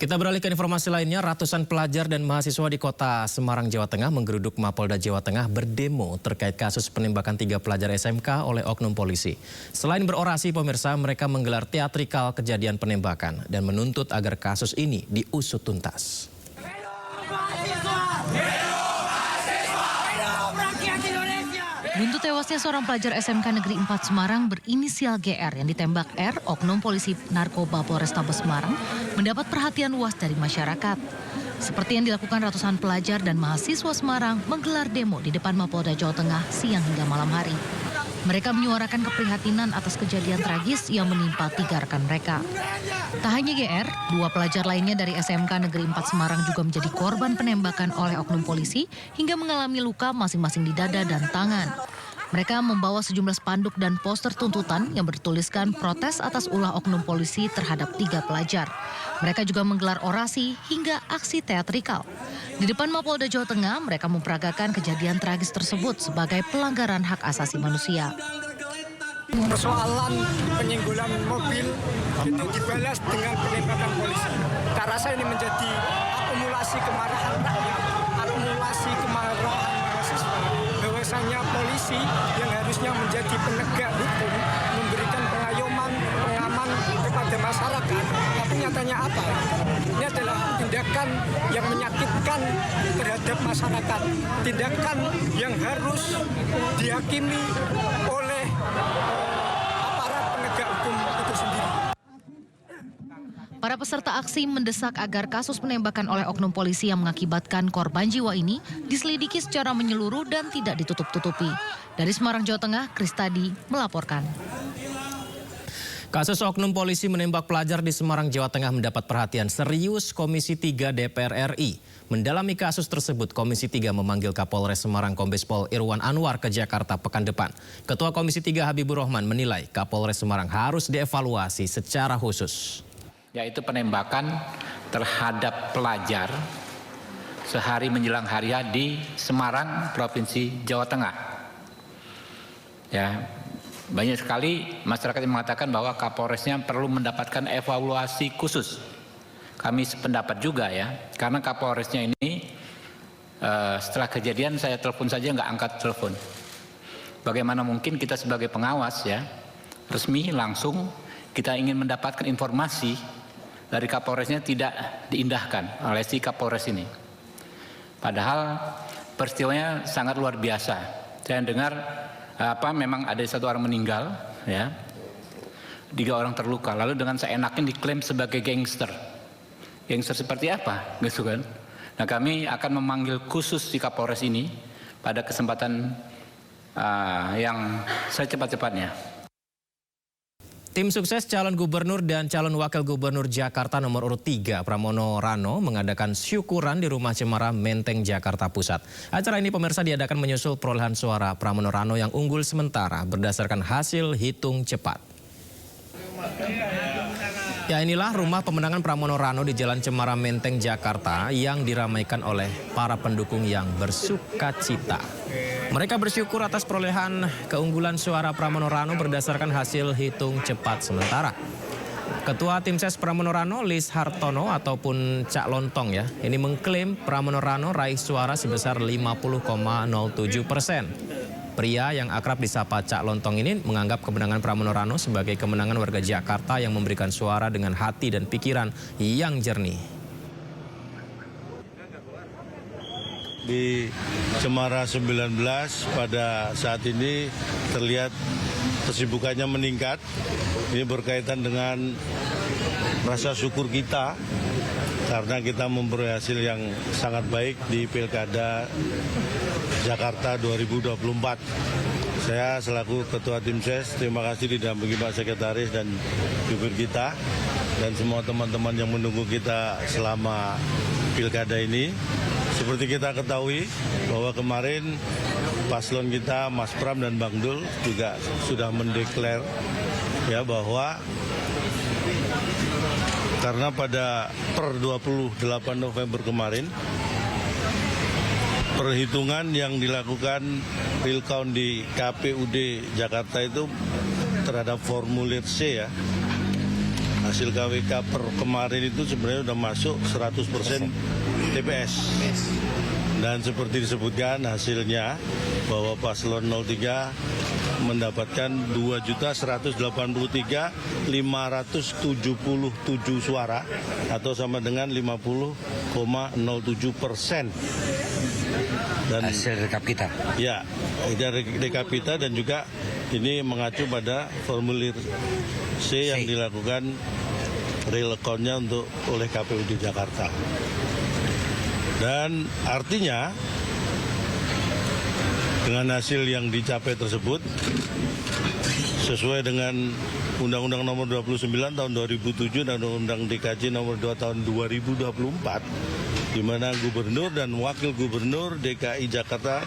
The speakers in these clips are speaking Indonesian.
Kita beralih ke informasi lainnya, ratusan pelajar dan mahasiswa di kota Semarang, Jawa Tengah menggeruduk Mapolda Jawa Tengah berdemo terkait kasus penembakan 3 pelajar SMK oleh oknum polisi. Selain berorasi, pemirsa, mereka menggelar teatrikal kejadian penembakan dan menuntut agar kasus ini diusut tuntas. Buntut tewasnya seorang pelajar SMK Negeri 4 Semarang berinisial GR yang ditembak R, oknum polisi narkoba Polrestabes Semarang, mendapat perhatian luas dari masyarakat. Seperti yang dilakukan ratusan pelajar dan mahasiswa Semarang menggelar demo di depan Mapolda Jawa Tengah siang hingga malam hari. Mereka menyuarakan keprihatinan atas kejadian tragis yang menimpa 3 rekan mereka. Tak hanya GR, 2 pelajar lainnya dari SMK Negeri 4 Semarang juga menjadi korban penembakan oleh oknum polisi hingga mengalami luka masing-masing di dada dan tangan. Mereka membawa sejumlah spanduk dan poster tuntutan yang bertuliskan protes atas ulah oknum polisi terhadap 3 pelajar. Mereka juga menggelar orasi hingga aksi teatrikal. Di depan Mapolda Jawa Tengah, mereka memperagakan kejadian tragis tersebut sebagai pelanggaran hak asasi manusia. Persoalan penyenggolan mobil itu dibalas dengan penembakan polisi. Tak rasa ini menjadi akumulasi kemarahan rakyat, akumulasi kemarahan mahasiswa. Bahwasanya polisi yang harusnya menjadi penegak hukum, memberikan pengayoman, pengaman kepada masyarakat, tapi nyatanya apa? Ini adalah tindakan yang menyakitkan terhadap masyarakat, tindakan yang harus dihakimi oleh aparat penegak hukum itu sendiri. Para peserta aksi mendesak agar kasus penembakan oleh oknum polisi yang mengakibatkan korban jiwa ini diselidiki secara menyeluruh dan tidak ditutup-tutupi. Dari Semarang, Jawa Tengah, Kristadi melaporkan. Kasus oknum polisi menembak pelajar di Semarang, Jawa Tengah mendapat perhatian serius Komisi 3 DPR RI. Mendalami kasus tersebut, Komisi 3 memanggil Kapolres Semarang Kombes Pol Irwan Anwar ke Jakarta pekan depan. Ketua Komisi 3 Habibur Rahman menilai Kapolres Semarang harus dievaluasi secara khusus. Yaitu penembakan terhadap pelajar sehari menjelang hari H di Semarang, Provinsi Jawa Tengah. Ya, banyak sekali masyarakat yang mengatakan bahwa Kapolresnya perlu mendapatkan evaluasi khusus. Kami sependapat juga ya, karena Kapolresnya ini setelah kejadian saya telepon saja nggak angkat telepon. Bagaimana mungkin kita sebagai pengawas ya, resmi langsung kita ingin mendapatkan informasi dari Kapolresnya tidak diindahkan oleh si Kapolres ini. Padahal peristiwanya sangat luar biasa. Saya dengar memang ada 1 orang meninggal, ya, 3 orang terluka. Lalu dengan seenaknya diklaim sebagai gangster. Gangster seperti apa, gitu kan? Nah, kami akan memanggil khusus si Kapolres ini pada kesempatan yang secepat-cepatnya. Tim sukses calon gubernur dan calon wakil gubernur Jakarta nomor urut 3 Pramono Rano mengadakan syukuran di Rumah Cemara, Menteng, Jakarta Pusat. Acara ini pemirsa diadakan menyusul perolehan suara Pramono Rano yang unggul sementara berdasarkan hasil hitung cepat. Ya, inilah rumah pemenangan Pramono Rano di Jalan Cemara, Menteng, Jakarta yang diramaikan oleh para pendukung yang bersukacita. Mereka bersyukur atas perolehan keunggulan suara Pramono Rano berdasarkan hasil hitung cepat sementara. Ketua Tim Ses Pramono Rano, Lis Hartono ataupun Cak Lontong ya, ini mengklaim Pramono Rano raih suara sebesar 50,07%. Pria yang akrab disapa Cak Lontong ini menganggap kemenangan Pramono Rano sebagai kemenangan warga Jakarta yang memberikan suara dengan hati dan pikiran yang jernih. Di Cemara 19 pada saat ini terlihat kesibukannya meningkat. Ini berkaitan dengan rasa syukur kita karena kita memperoleh hasil yang sangat baik di Pilkada Jakarta 2024. Saya selaku Ketua Tim Ses, terima kasih didampingi Pak Sekretaris dan jubir kita dan semua teman-teman yang menunggu kita selama Pilkada ini. Seperti kita ketahui bahwa kemarin paslon kita Mas Pram dan Bang Dul juga sudah mendeklar ya bahwa karena pada per 28 November kemarin perhitungan yang dilakukan real count di KPUD Jakarta itu terhadap formulir C ya hasil KWK per kemarin itu sebenarnya sudah masuk 100% TPS. Dan seperti disebutkan hasilnya bahwa paslon 03 mendapatkan 2.183.577 suara atau sama dengan 50,07%. Dan hasil rekap kita. Ya, dari rekap kita dan juga ini mengacu pada formulir C yang dilakukan real count-nya oleh KPU di Jakarta. Dan artinya dengan hasil yang dicapai tersebut sesuai dengan Undang-Undang Nomor 29 Tahun 2007 dan Undang-Undang DKJ Nomor 2 Tahun 2024, di mana gubernur dan wakil gubernur DKI Jakarta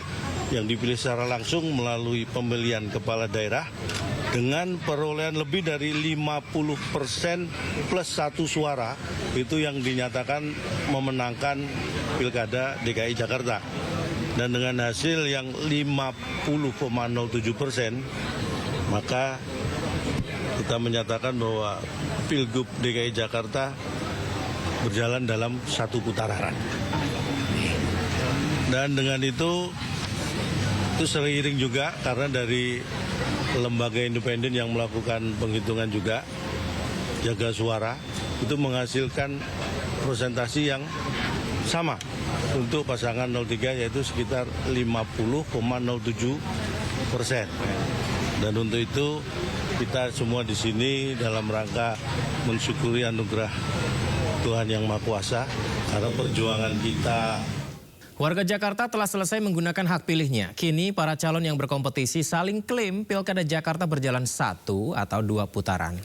yang dipilih secara langsung melalui pemilihan kepala daerah dengan perolehan lebih dari 50% plus 1 suara, itu yang dinyatakan memenangkan Pilkada DKI Jakarta. Dan dengan hasil yang 50,07%, maka kita menyatakan bahwa Pilgub DKI Jakarta berjalan dalam 1 putaran. Dan dengan itu seiring juga karena dari lembaga independen yang melakukan penghitungan juga, Jaga Suara, itu menghasilkan presentasi yang sama untuk pasangan 03, yaitu sekitar 50,07%. Dan untuk itu kita semua di sini dalam rangka mensyukuri anugerah Tuhan Yang Maha Kuasa karena perjuangan kita. Warga Jakarta telah selesai menggunakan hak pilihnya. Kini para calon yang berkompetisi saling klaim Pilkada Jakarta berjalan 1 atau 2 putaran.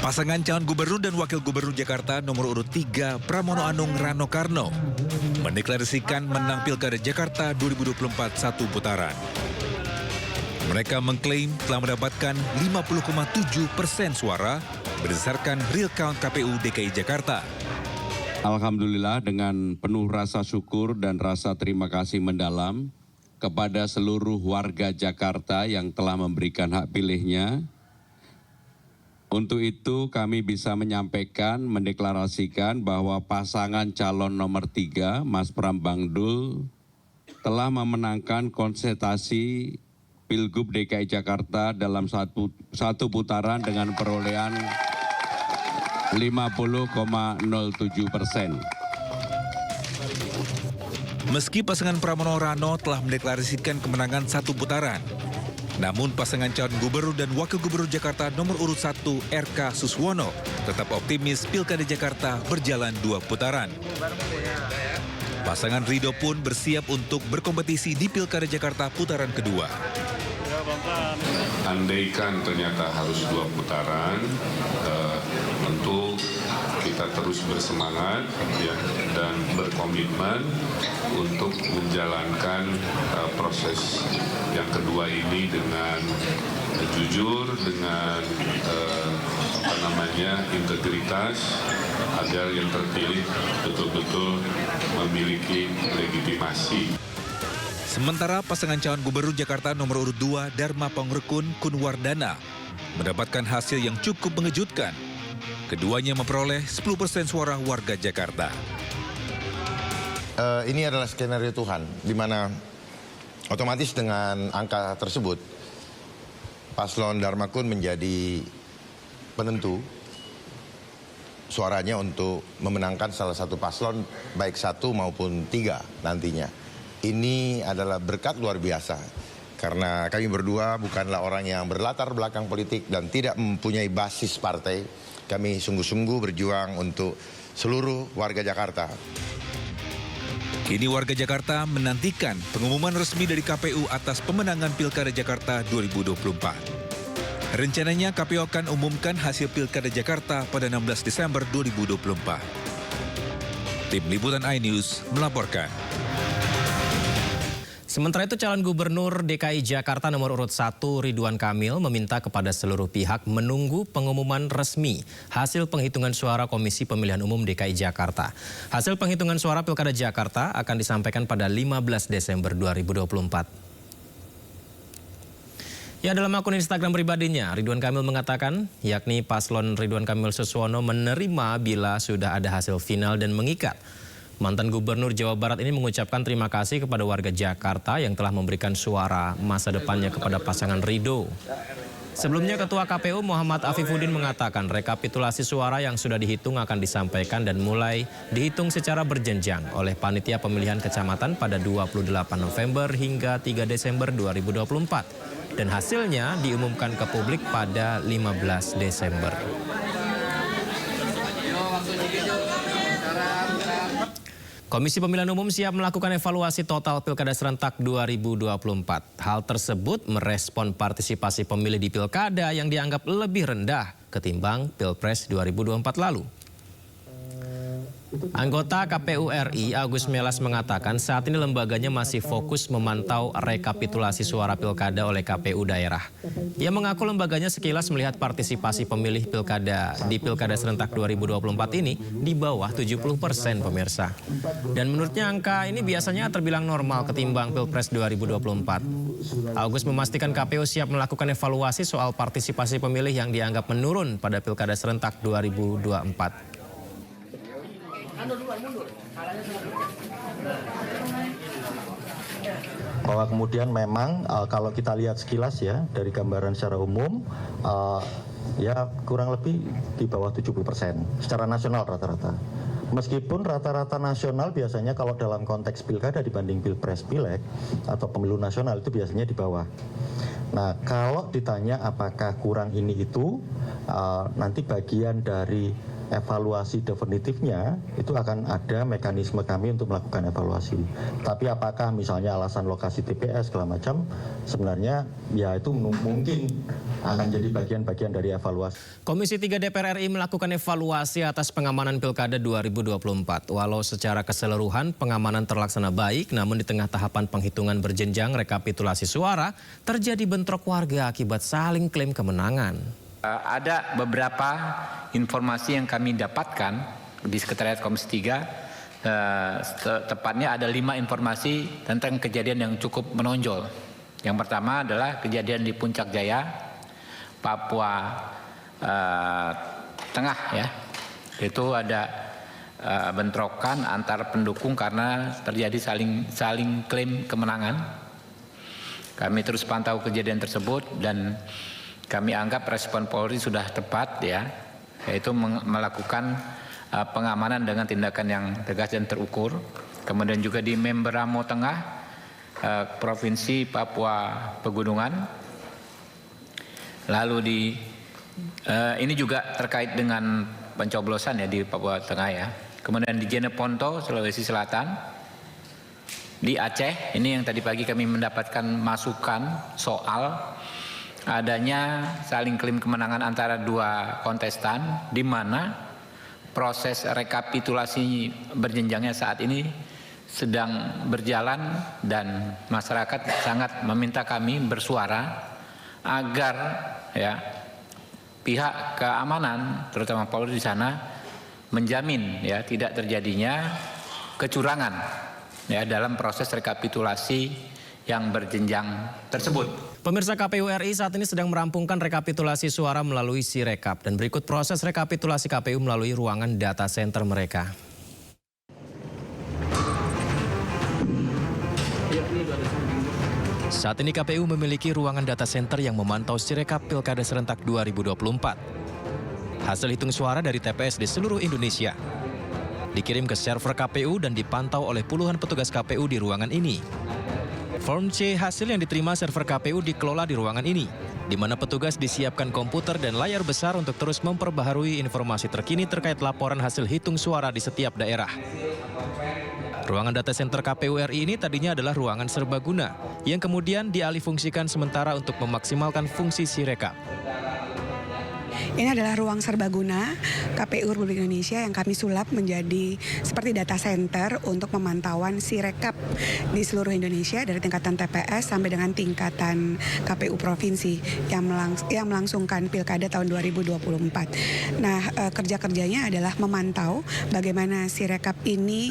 Pasangan calon gubernur dan wakil gubernur Jakarta nomor urut 3 Pramono Anung Rano Karno mendeklarasikan menang Pilkada Jakarta 2024 1 putaran. Mereka mengklaim telah mendapatkan 50,7% suara berdasarkan real count KPU DKI Jakarta. Alhamdulillah, dengan penuh rasa syukur dan rasa terima kasih mendalam kepada seluruh warga Jakarta yang telah memberikan hak pilihnya. Untuk itu kami bisa menyampaikan, mendeklarasikan bahwa pasangan calon nomor 3, Mas Pram Bangdul, telah memenangkan konsentrasi Pilgub DKI Jakarta dalam satu putaran dengan perolehan 50,07%. Meski pasangan Pramono Rano telah mendeklarasikan kemenangan 1 putaran, namun pasangan calon gubernur dan wakil gubernur Jakarta nomor urut 1 RK Suswono tetap optimis Pilkada Jakarta berjalan 2 putaran. Pasangan Ridho pun bersiap untuk berkompetisi di Pilkada Jakarta putaran kedua. Andaikan ternyata harus 2 putaran, tentu kita terus bersemangat ya, dan berkomitmen untuk menjalankan proses yang kedua ini dengan jujur, dengan integritas, agar yang terpilih betul-betul memiliki legitimasi. Sementara pasangan calon gubernur Jakarta nomor urut 2 Dharma Pangrekun Kunwardana mendapatkan hasil yang cukup mengejutkan. Keduanya memperoleh 10% suara warga Jakarta. Ini adalah skenario Tuhan, di mana otomatis dengan angka tersebut, paslon Dharma Kun menjadi penentu suaranya untuk memenangkan salah satu paslon, baik 1 maupun 3 nantinya. Ini adalah berkat luar biasa, karena kami berdua bukanlah orang yang berlatar belakang politik dan tidak mempunyai basis partai. Kami sungguh-sungguh berjuang untuk seluruh warga Jakarta. Kini warga Jakarta menantikan pengumuman resmi dari KPU atas pemenangan Pilkada Jakarta 2024. Rencananya KPU akan umumkan hasil Pilkada Jakarta pada 16 Desember 2024. Tim Liputan iNews melaporkan. Sementara itu calon gubernur DKI Jakarta nomor urut 1 Ridwan Kamil meminta kepada seluruh pihak menunggu pengumuman resmi hasil penghitungan suara Komisi Pemilihan Umum DKI Jakarta. Hasil penghitungan suara Pilkada Jakarta akan disampaikan pada 15 Desember 2024. Ya, dalam akun Instagram pribadinya, Ridwan Kamil mengatakan, yakni paslon Ridwan Kamil Suswono menerima bila sudah ada hasil final dan mengikat. Mantan Gubernur Jawa Barat ini mengucapkan terima kasih kepada warga Jakarta yang telah memberikan suara masa depannya kepada pasangan Ridho. Sebelumnya Ketua KPU Muhammad Afifuddin mengatakan rekapitulasi suara yang sudah dihitung akan disampaikan dan mulai dihitung secara berjenjang oleh Panitia Pemilihan Kecamatan pada 28 November hingga 3 Desember 2024. Dan hasilnya diumumkan ke publik pada 15 Desember. Komisi Pemilihan Umum siap melakukan evaluasi total Pilkada Serentak 2024. Hal tersebut merespon partisipasi pemilih di Pilkada yang dianggap lebih rendah ketimbang Pilpres 2024 lalu. Anggota KPU RI Agus Melas mengatakan saat ini lembaganya masih fokus memantau rekapitulasi suara pilkada oleh KPU daerah. Ia mengaku lembaganya sekilas melihat partisipasi pemilih pilkada di Pilkada Serentak 2024 ini di bawah 70% pemirsa. Dan menurutnya angka ini biasanya terbilang normal ketimbang Pilpres 2024. Agus memastikan KPU siap melakukan evaluasi soal partisipasi pemilih yang dianggap menurun pada Pilkada Serentak 2024. Bahwa kemudian memang kalau kita lihat sekilas ya dari gambaran secara umum ya kurang lebih di bawah 70% secara nasional rata-rata. Meskipun rata-rata nasional biasanya kalau dalam konteks pilkada dibanding pilpres pileg atau pemilu nasional itu biasanya di bawah. Nah kalau ditanya apakah kurang ini itu nanti bagian dari evaluasi definitifnya itu akan ada mekanisme kami untuk melakukan evaluasi. Tapi apakah misalnya alasan lokasi TPS segala macam sebenarnya ya itu mungkin akan jadi bagian-bagian dari evaluasi. Komisi 3 DPR RI melakukan evaluasi atas pengamanan Pilkada 2024. Walau secara keseluruhan pengamanan terlaksana baik, namun di tengah tahapan penghitungan berjenjang rekapitulasi suara terjadi bentrok warga akibat saling klaim kemenangan. Ada beberapa informasi yang kami dapatkan di Sekretariat Komisi 3, tepatnya ada 5 informasi tentang kejadian yang cukup menonjol. Yang pertama adalah kejadian di Puncak Jaya, Papua Tengah ya. Itu ada bentrokan antar pendukung karena terjadi saling klaim kemenangan. Kami terus pantau kejadian tersebut dan kami anggap respon Polri sudah tepat ya, yaitu melakukan pengamanan dengan tindakan yang tegas dan terukur. Kemudian juga di Memberamo Tengah, Provinsi Papua Pegunungan. Lalu ini juga terkait dengan pencoblosan ya di Papua Tengah ya. Kemudian di Jeneponto, Sulawesi Selatan. Di Aceh, ini yang tadi pagi kami mendapatkan masukan soal adanya saling klaim kemenangan antara 2 kontestan di mana proses rekapitulasi berjenjangnya saat ini sedang berjalan dan masyarakat sangat meminta kami bersuara agar ya pihak keamanan terutama Polri di sana menjamin ya tidak terjadinya kecurangan ya dalam proses rekapitulasi yang berjenjang tersebut. Pemirsa, KPU RI saat ini sedang merampungkan rekapitulasi suara melalui Sirekap dan berikut proses rekapitulasi KPU melalui ruangan data center mereka. Saat ini KPU memiliki ruangan data center yang memantau Sirekap Pilkada Serentak 2024. Hasil hitung suara dari TPS di seluruh Indonesia dikirim ke server KPU dan dipantau oleh puluhan petugas KPU di ruangan ini. Form C hasil yang diterima server KPU dikelola di ruangan ini, di mana petugas disiapkan komputer dan layar besar untuk terus memperbaharui informasi terkini terkait laporan hasil hitung suara di setiap daerah. Ruangan data center KPU RI ini tadinya adalah ruangan serbaguna, yang kemudian dialihfungsikan sementara untuk memaksimalkan fungsi Sirekap. Ini adalah ruang serbaguna KPU Republik Indonesia yang kami sulap menjadi seperti data center untuk pemantauan Sirekap di seluruh Indonesia dari tingkatan TPS sampai dengan tingkatan KPU provinsi yang melangsungkan Pilkada tahun 2024. Nah, kerja-kerjanya adalah memantau bagaimana Sirekap ini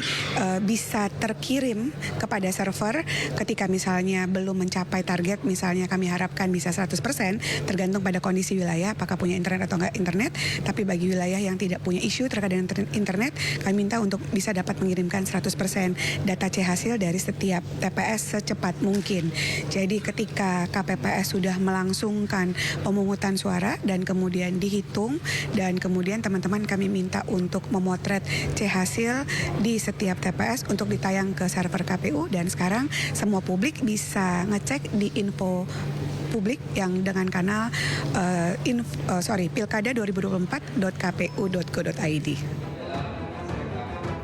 bisa terkirim kepada server ketika misalnya belum mencapai target, misalnya kami harapkan bisa 100%, tergantung pada kondisi wilayah, apakah punya internet atau enggak internet. Tapi bagi wilayah yang tidak punya isu terkait dengan internet, kami minta untuk bisa dapat mengirimkan 100% data C hasil dari setiap TPS secepat mungkin. Jadi ketika KPPS sudah melangsungkan pemungutan suara dan kemudian dihitung, dan kemudian teman-teman kami minta untuk memotret C hasil di setiap TPS untuk ditayang ke server KPU, dan sekarang semua publik bisa ngecek di info publik yang dengan kanal pilkada2024.kpu.go.id.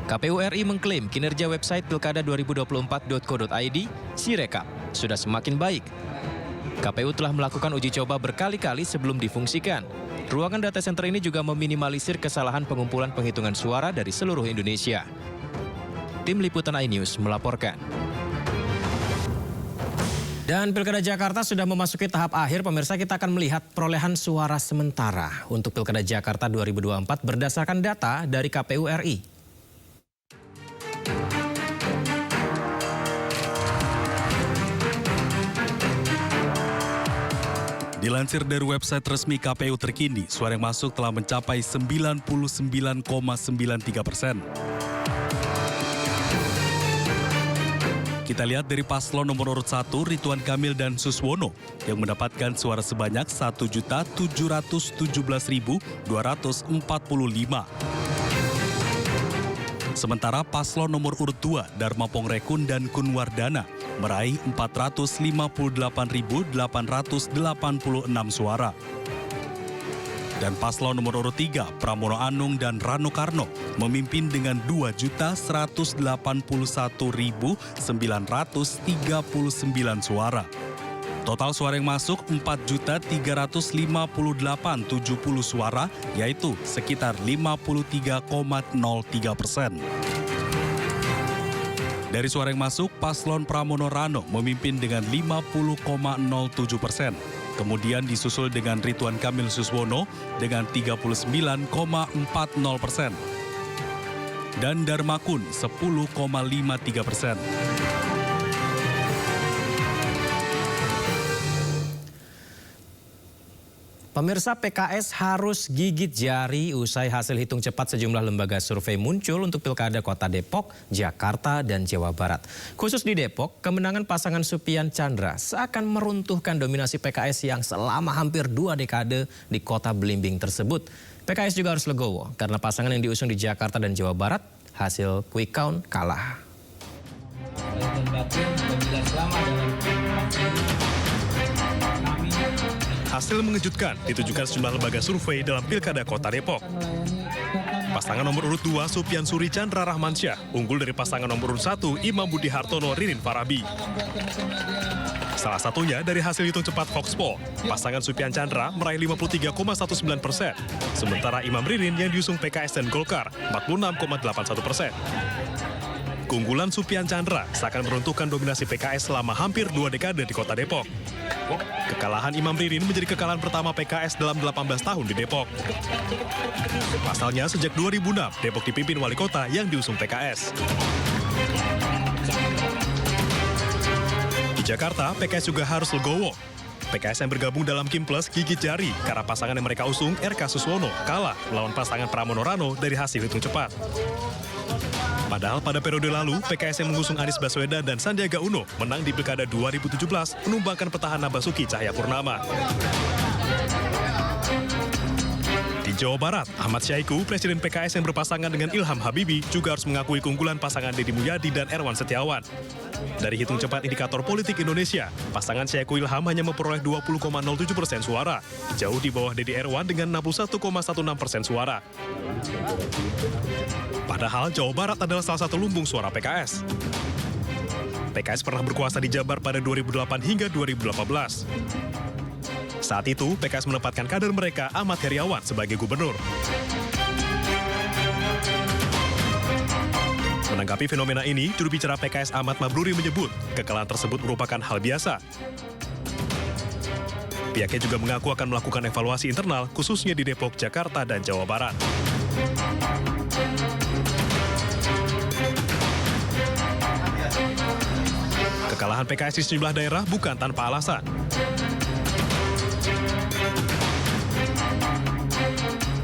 KPU RI mengklaim kinerja website pilkada2024.go.id Sirekap sudah semakin baik. KPU telah melakukan uji coba berkali-kali sebelum difungsikan. Ruangan data center ini juga meminimalisir kesalahan pengumpulan penghitungan suara dari seluruh Indonesia. Tim Liputan iNews melaporkan. Dan Pilkada Jakarta sudah memasuki tahap akhir. Pemirsa, kita akan melihat perolehan suara sementara untuk Pilkada Jakarta 2024 berdasarkan data dari KPU RI. Dilansir dari website resmi KPU terkini, suara yang masuk telah mencapai 99,93%. Kita lihat dari paslon nomor urut 1, Ridwan Kamil dan Suswono, yang mendapatkan suara sebanyak 1.717.245. Sementara paslon nomor urut 2, Dharma Pongrekun dan Kunwardana, meraih 458.886 suara. Dan paslon nomor urut 3, Pramono Anung dan Rano Karno, memimpin dengan 2.181.939 suara. Total suara yang masuk 4.358.070 suara, yaitu sekitar 53,03%. Dari suara yang masuk, paslon Pramono Rano memimpin dengan 50,07%. Kemudian disusul dengan Ridwan Kamil Suswono dengan 39,40%. Dan Dharmakun 10,53%. Pemirsa, PKS harus gigit jari usai hasil hitung cepat sejumlah lembaga survei muncul untuk Pilkada Kota Depok, Jakarta, dan Jawa Barat. Khusus di Depok, kemenangan pasangan Supian Chandra seakan meruntuhkan dominasi PKS yang selama hampir 2 dekade di kota belimbing tersebut. PKS juga harus legowo karena pasangan yang diusung di Jakarta dan Jawa Barat hasil quick count kalah. Hasil mengejutkan ditujukan sejumlah lembaga survei dalam Pilkada Kota Depok. Pasangan nomor urut 2 Supian Suri Chandra Rahmansyah unggul dari pasangan nomor urut 1 Imam Budi Hartono Ririn Farabi. Salah satunya dari hasil hitung cepat Voxpol, pasangan Supian Chandra meraih 53,19%, sementara Imam Ririn yang diusung PKS dan Golkar 46,81%. Keunggulan Supian Chandra seakan meruntuhkan dominasi PKS selama hampir 2 dekade di Kota Depok. Kekalahan Imam Ririn menjadi kekalahan pertama PKS dalam 18 tahun di Depok. Pasalnya, sejak 2006, Depok dipimpin wali kota yang diusung PKS. Di Jakarta, PKS juga harus legowo. PKS yang bergabung dalam Kim Plus gigit jari karena pasangan yang mereka usung, RK Suswono, kalah melawan pasangan Pramono Rano dari hasil hitung cepat. Padahal pada periode lalu, PKS yang mengusung Anies Baswedan dan Sandiaga Uno menang di Pilkada 2017 menumbangkan petahana Basuki Cahayapurnama. Di Jawa Barat, Ahmad Syaiqo, Presiden PKS yang berpasangan dengan Ilham Habibie, juga harus mengakui keunggulan pasangan Deddy Mulyadi dan Erwan Setiawan. Dari hitung cepat indikator politik Indonesia, pasangan Syaiqo Ilham hanya memperoleh 20,07% suara, jauh di bawah Deddy Erwan dengan 61,16% suara. Padahal Jawa Barat adalah salah satu lumbung suara PKS. PKS pernah berkuasa di Jabar pada 2008 hingga 2018. Saat itu, PKS menempatkan kader mereka Ahmad Heriawan sebagai gubernur. Menanggapi fenomena ini, juru bicara PKS Ahmad Mabruri menyebut kekalahan tersebut merupakan hal biasa. Pihaknya juga mengaku akan melakukan evaluasi internal, khususnya di Depok, Jakarta, dan Jawa Barat. Kekalahan PKS di sejumlah daerah bukan tanpa alasan.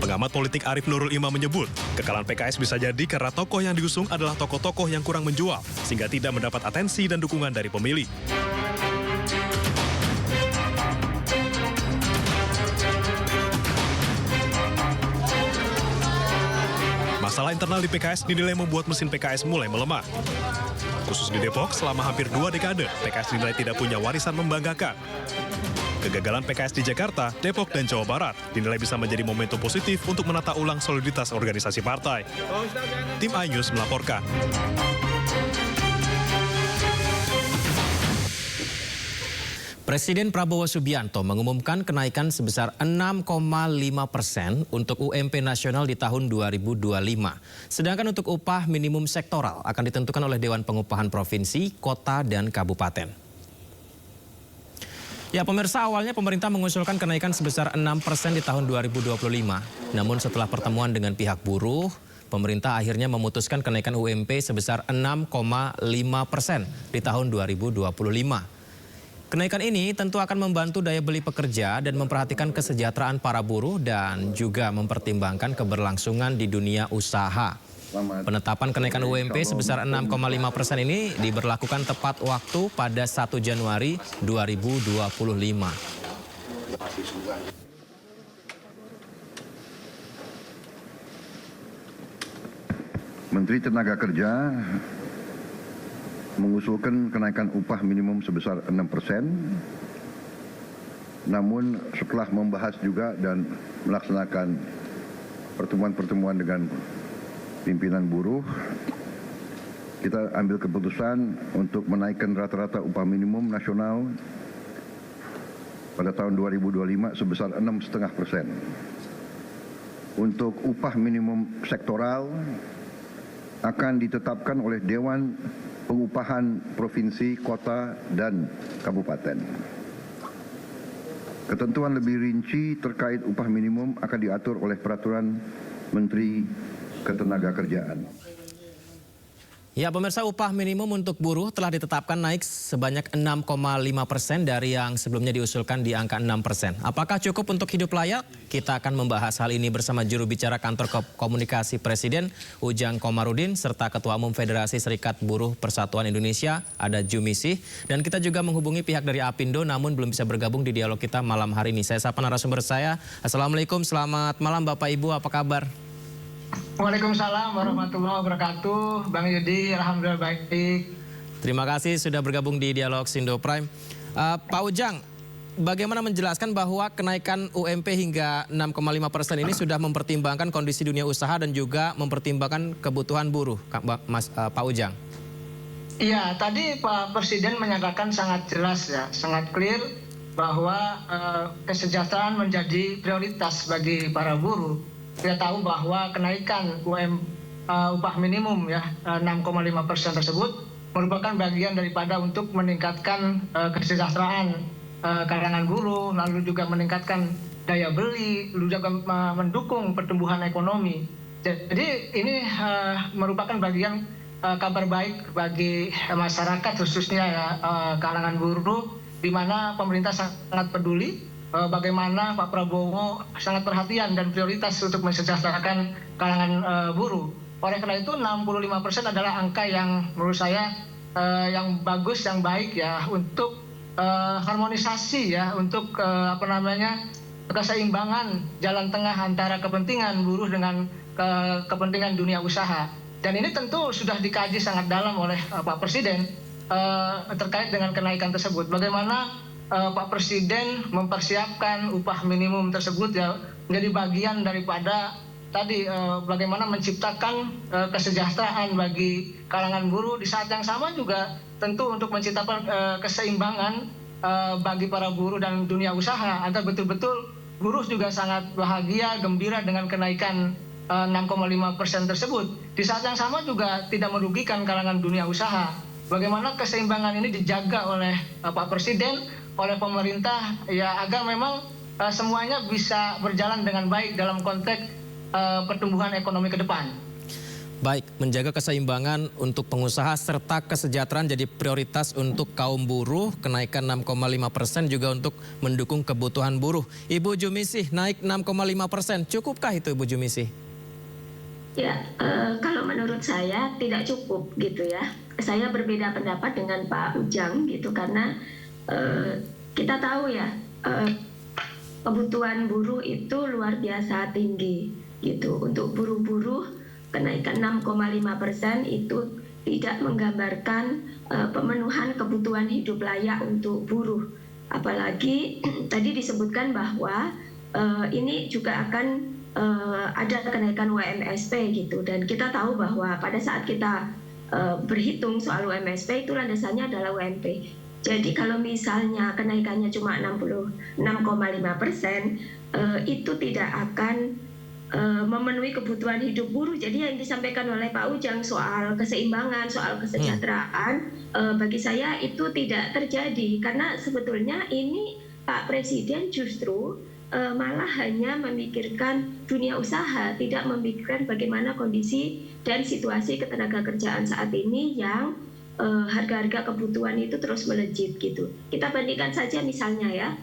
Pengamat politik Arief Nurul Imam menyebut, kekalahan PKS bisa jadi karena tokoh yang diusung adalah tokoh-tokoh yang kurang menjual, sehingga tidak mendapat atensi dan dukungan dari pemilih. Masalah internal di PKS dinilai membuat mesin PKS mulai melemah. Khusus di Depok, selama hampir 2 dekade, PKS dinilai tidak punya warisan membanggakan. Kegagalan PKS di Jakarta, Depok, dan Jawa Barat dinilai bisa menjadi momentum positif untuk menata ulang soliditas organisasi partai. Tim iNews melaporkan. Presiden Prabowo Subianto mengumumkan kenaikan sebesar 6,5% untuk UMP nasional di tahun 2025. Sedangkan untuk upah minimum sektoral akan ditentukan oleh Dewan Pengupahan Provinsi, Kota, dan Kabupaten. Ya, pemirsa, awalnya pemerintah mengusulkan kenaikan sebesar 6% di tahun 2025. Namun setelah pertemuan dengan pihak buruh, pemerintah akhirnya memutuskan kenaikan UMP sebesar 6,5% di tahun 2025. Kenaikan ini tentu akan membantu daya beli pekerja dan memperhatikan kesejahteraan para buruh dan juga mempertimbangkan keberlangsungan di dunia usaha. Penetapan kenaikan UMP sebesar 6,5% ini diberlakukan tepat waktu pada 1 Januari 2025. Menteri Tenaga Kerja mengusulkan kenaikan upah minimum sebesar 6%. Namun setelah membahas juga dan melaksanakan pertemuan-pertemuan dengan pimpinan buruh, kita ambil keputusan untuk menaikkan rata-rata upah minimum nasional pada tahun 2025 sebesar 6,5%. Untuk upah minimum sektoral akan ditetapkan oleh Dewan Pengupahan Provinsi, Kota, dan Kabupaten. Ketentuan lebih rinci terkait upah minimum akan diatur oleh Peraturan Menteri Ketenagakerjaan. Ya, pemirsa, upah minimum untuk buruh telah ditetapkan naik sebanyak 6,5% dari yang sebelumnya diusulkan di angka 6%. Apakah cukup untuk hidup layak? Kita akan membahas hal ini bersama juru bicara Kantor Komunikasi Presiden, Ujang Komarudin, serta Ketua Umum Federasi Serikat Buruh Persatuan Indonesia, ada Jumisih. Dan kita juga menghubungi pihak dari Apindo, namun belum bisa bergabung di dialog kita malam hari ini. Saya sapa narasumber saya. Assalamualaikum, selamat malam Bapak Ibu, apa kabar? Waalaikumsalam warahmatullahi wabarakatuh. Bang Yudi, alhamdulillah baik. Terima kasih sudah bergabung di Dialog Sindo Prime. Pak Ujang, bagaimana menjelaskan bahwa kenaikan UMP hingga 6,5% ini sudah mempertimbangkan kondisi dunia usaha dan juga mempertimbangkan kebutuhan buruh, Pak Ujang? Iya, tadi Pak Presiden menyatakan sangat jelas ya, sangat clear bahwa kesejahteraan menjadi prioritas bagi para buruh. Kita tahu bahwa kenaikan upah minimum ya 6,5% tersebut merupakan bagian daripada untuk meningkatkan kesejahteraan kalangan buruh, lalu juga meningkatkan daya beli, lalu juga mendukung pertumbuhan ekonomi. Jadi ini merupakan bagian kabar baik bagi masyarakat, khususnya ya kalangan buruh, di mana pemerintah sangat peduli. Bagaimana Pak Prabowo sangat perhatian dan prioritas untuk mensejahterakan kalangan buruh. Oleh karena itu 65% adalah angka yang menurut saya yang bagus, yang baik ya untuk harmonisasi ya, untuk keseimbangan jalan tengah antara kepentingan buruh dengan kepentingan dunia usaha. Dan ini tentu sudah dikaji sangat dalam oleh Pak Presiden terkait dengan kenaikan tersebut. Bagaimana Pak Presiden mempersiapkan upah minimum tersebut ya menjadi bagian daripada tadi bagaimana menciptakan kesejahteraan bagi kalangan buruh, di saat yang sama juga tentu untuk menciptakan keseimbangan bagi para buruh dan dunia usaha agar betul-betul buruh juga sangat bahagia, gembira dengan kenaikan 6,5% tersebut. Di saat yang sama juga tidak merugikan kalangan dunia usaha. Bagaimana keseimbangan ini dijaga oleh Pak Presiden, oleh pemerintah, ya agar memang semuanya bisa berjalan dengan baik dalam konteks pertumbuhan ekonomi ke depan. Baik, menjaga keseimbangan untuk pengusaha serta kesejahteraan jadi prioritas untuk kaum buruh. Kenaikan 6,5% juga untuk mendukung kebutuhan buruh. Ibu Jumisih, naik 6,5%. Cukupkah itu, Ibu Jumisih? Ya, kalau menurut saya tidak cukup gitu ya. Saya berbeda pendapat dengan Pak Ujang gitu karena kita tahu ya kebutuhan buruh itu luar biasa tinggi gitu. Untuk buruh-buruh kenaikan 6,5% itu tidak menggambarkan pemenuhan kebutuhan hidup layak untuk buruh. Apalagi tadi disebutkan bahwa ini juga akan ada kenaikan UMSP gitu. Dan kita tahu bahwa pada saat kita berhitung soal UMSP itu landasannya adalah UMP. Jadi kalau misalnya kenaikannya cuma 6,5%, itu tidak akan memenuhi kebutuhan hidup buruh. Jadi yang disampaikan oleh Pak Ujang soal keseimbangan, soal kesejahteraan, bagi saya itu tidak terjadi. Karena sebetulnya ini Pak Presiden justru malah hanya memikirkan dunia usaha, tidak memikirkan bagaimana kondisi dan situasi ketenagakerjaan saat ini yang harga-harga kebutuhan itu terus melejit gitu. Kita bandingkan saja misalnya ya,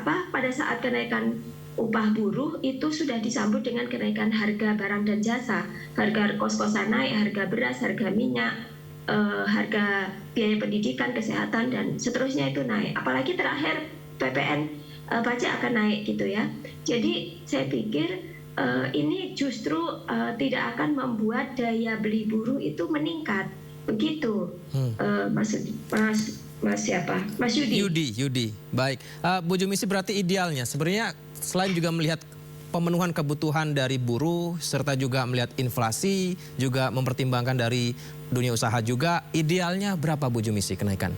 pada saat kenaikan upah buruh itu sudah disambut dengan kenaikan harga barang dan jasa, harga kos-kosan naik, harga beras, harga minyak, harga biaya pendidikan, kesehatan dan seterusnya itu naik. Apalagi terakhir PPN pajak akan naik gitu ya. Jadi saya pikir ini justru tidak akan membuat daya beli buruh itu meningkat. Begitu, Mas Yudi. Yudi. Baik, Bu Jumisi, berarti idealnya sebenarnya selain juga melihat pemenuhan kebutuhan dari buruh serta juga melihat inflasi, juga mempertimbangkan dari dunia usaha juga, idealnya berapa Bu Jumisi kenaikan?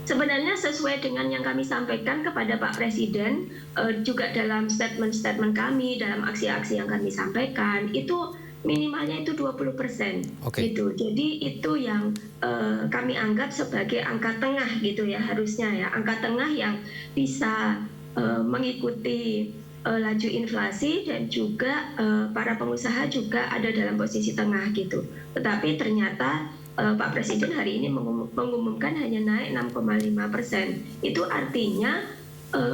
Sebenarnya sesuai dengan yang kami sampaikan kepada Pak Presiden, juga dalam statement-statement kami, dalam aksi-aksi yang kami sampaikan, itu minimalnya itu 20%. Gitu. Jadi itu yang kami anggap sebagai angka tengah gitu ya, harusnya ya. Angka tengah yang bisa mengikuti laju inflasi dan juga para pengusaha juga ada dalam posisi tengah gitu. Tetapi ternyata Pak Presiden hari ini mengumumkan hanya naik 6,5%. Itu artinya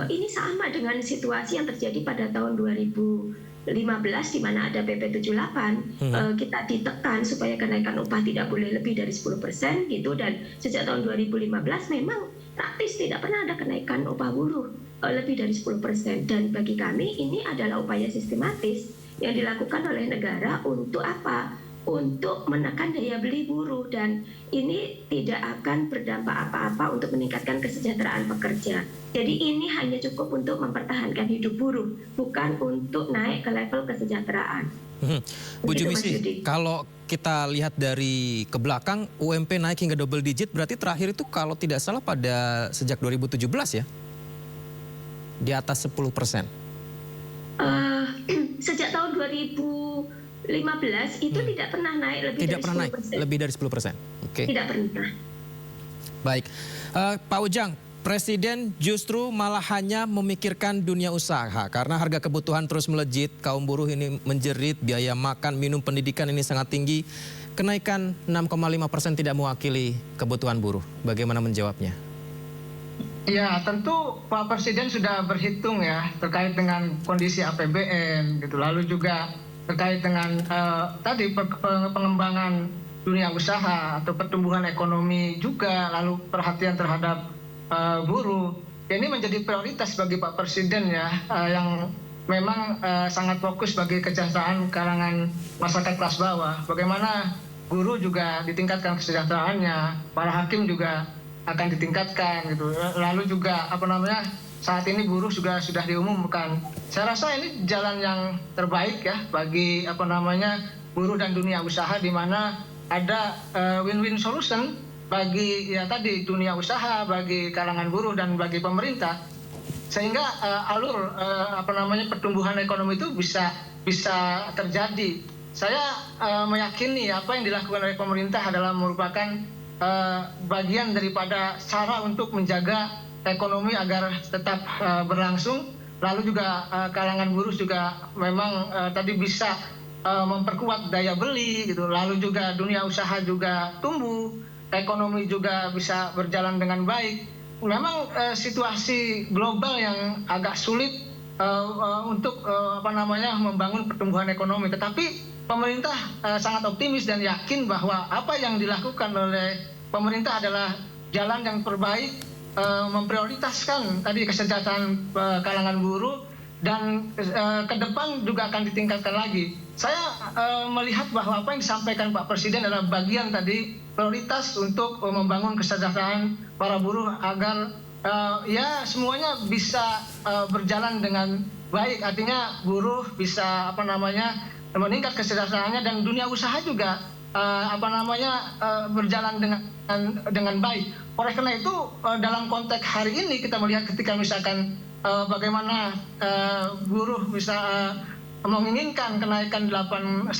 ini sama dengan situasi yang terjadi pada tahun 2015 di mana ada PP 78. Kita ditekan supaya kenaikan upah tidak boleh lebih dari 10% gitu, dan sejak tahun 2015 memang praktis tidak pernah ada kenaikan upah buruh lebih dari 10%. Dan bagi kami ini adalah upaya sistematis yang dilakukan oleh negara untuk apa? Untuk menekan daya beli buruh, dan ini tidak akan berdampak apa-apa untuk meningkatkan kesejahteraan pekerja. Jadi ini hanya cukup untuk mempertahankan hidup buruh, bukan untuk naik ke level kesejahteraan. Bu Jumisi, kalau kita lihat dari ke belakang UMP naik hingga double digit, berarti terakhir itu kalau tidak salah pada sejak 2017 ya? Di atas 10%. Sejak tahun 2015 itu tidak pernah naik lebih dari 10%. Naik lebih dari 10%. Oke. Tidak pernah. Baik, Pak Ujang, Presiden justru malah hanya memikirkan dunia usaha karena harga kebutuhan terus melejit, kaum buruh ini menjerit, biaya makan, minum, pendidikan ini sangat tinggi. Kenaikan 6,5% tidak mewakili kebutuhan buruh. Bagaimana menjawabnya? Ya, tentu Pak Presiden sudah berhitung ya terkait dengan kondisi APBN gitu. Lalu juga terkait dengan tadi pengembangan dunia usaha atau pertumbuhan ekonomi juga, lalu perhatian terhadap buruh. Ini menjadi prioritas bagi Pak Presiden ya, yang memang sangat fokus bagi kesejahteraan kalangan masyarakat kelas bawah. Bagaimana buruh juga ditingkatkan kesejahteraannya, para hakim juga akan ditingkatkan gitu. Lalu juga saat ini buruh juga sudah diumumkan. Saya rasa ini jalan yang terbaik ya bagi buruh dan dunia usaha, di mana ada win-win solution bagi ya tadi dunia usaha, bagi kalangan buruh dan bagi pemerintah, sehingga alur pertumbuhan ekonomi itu bisa terjadi. Saya meyakini apa yang dilakukan oleh pemerintah adalah merupakan bagian daripada cara untuk menjaga ekonomi agar tetap berlangsung. Lalu juga kalangan buruh juga memang tadi bisa memperkuat daya beli gitu. Lalu juga dunia usaha juga tumbuh, ekonomi juga bisa berjalan dengan baik. Memang situasi global yang agak sulit untuk membangun pertumbuhan ekonomi. Tetapi pemerintah sangat optimis dan yakin bahwa apa yang dilakukan oleh pemerintah adalah jalan yang terbaik, memprioritaskan tadi kesejahteraan kalangan buruh, dan ke depan juga akan ditingkatkan lagi. Saya melihat bahwa apa yang disampaikan Pak Presiden adalah bagian tadi prioritas untuk membangun kesejahteraan para buruh agar ya semuanya bisa berjalan dengan baik. Artinya buruh bisa meningkat kesejahteraannya, dan dunia usaha juga berjalan dengan baik. Oleh karena itu dalam konteks hari ini kita melihat ketika misalkan bagaimana buruh bisa menginginkan kenaikan 8-10%,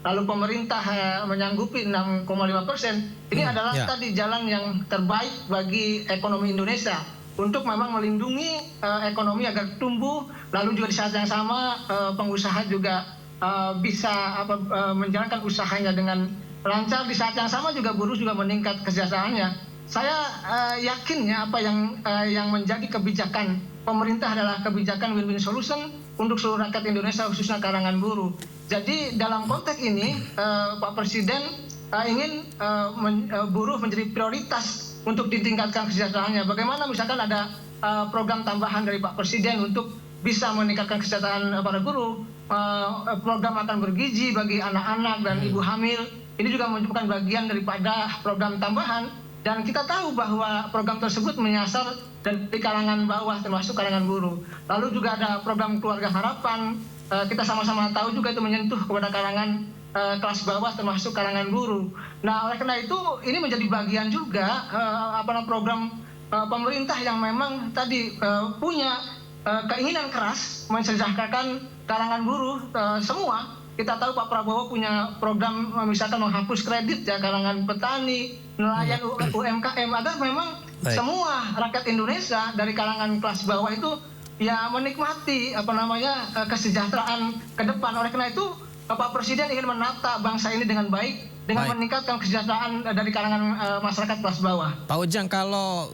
lalu pemerintah menyanggupi 6,5%. Ini adalah tadi jalan yang terbaik bagi ekonomi Indonesia untuk memang melindungi ekonomi agar tumbuh, lalu juga di saat yang sama pengusaha juga bisa menjalankan usahanya dengan lancar. Di saat yang sama juga buruh juga meningkat kesejahteraannya. Saya yakin ya apa yang menjadi kebijakan pemerintah adalah kebijakan win-win solution untuk seluruh rakyat Indonesia, khususnya kalangan buruh. Jadi dalam konteks ini Pak Presiden ingin buruh menjadi prioritas untuk ditingkatkan kesejahteraannya. Bagaimana misalkan ada program tambahan dari Pak Presiden untuk bisa meningkatkan kesejahteraan para buruh, program makan bergizi bagi anak-anak dan ibu hamil. Ini juga merupakan bagian daripada program tambahan, dan kita tahu bahwa program tersebut menyasar dari kalangan bawah termasuk kalangan buruh. Lalu juga ada program keluarga harapan, kita sama-sama tahu juga itu menyentuh kepada kalangan kelas bawah termasuk kalangan buruh. Nah, oleh karena itu ini menjadi bagian juga program pemerintah yang memang tadi punya keinginan keras mensejahterakan kalangan buruh semua. Kita tahu Pak Prabowo punya program misalkan menghapus kredit ya kalangan petani, nelayan, UMKM, agar memang semua rakyat Indonesia dari kalangan kelas bawah itu ya menikmati kesejahteraan ke depan. Oleh karena itu Pak Presiden ingin menata bangsa ini dengan baik dengan meningkatkan kesejahteraan dari kalangan masyarakat kelas bawah. Pak Ujang, kalau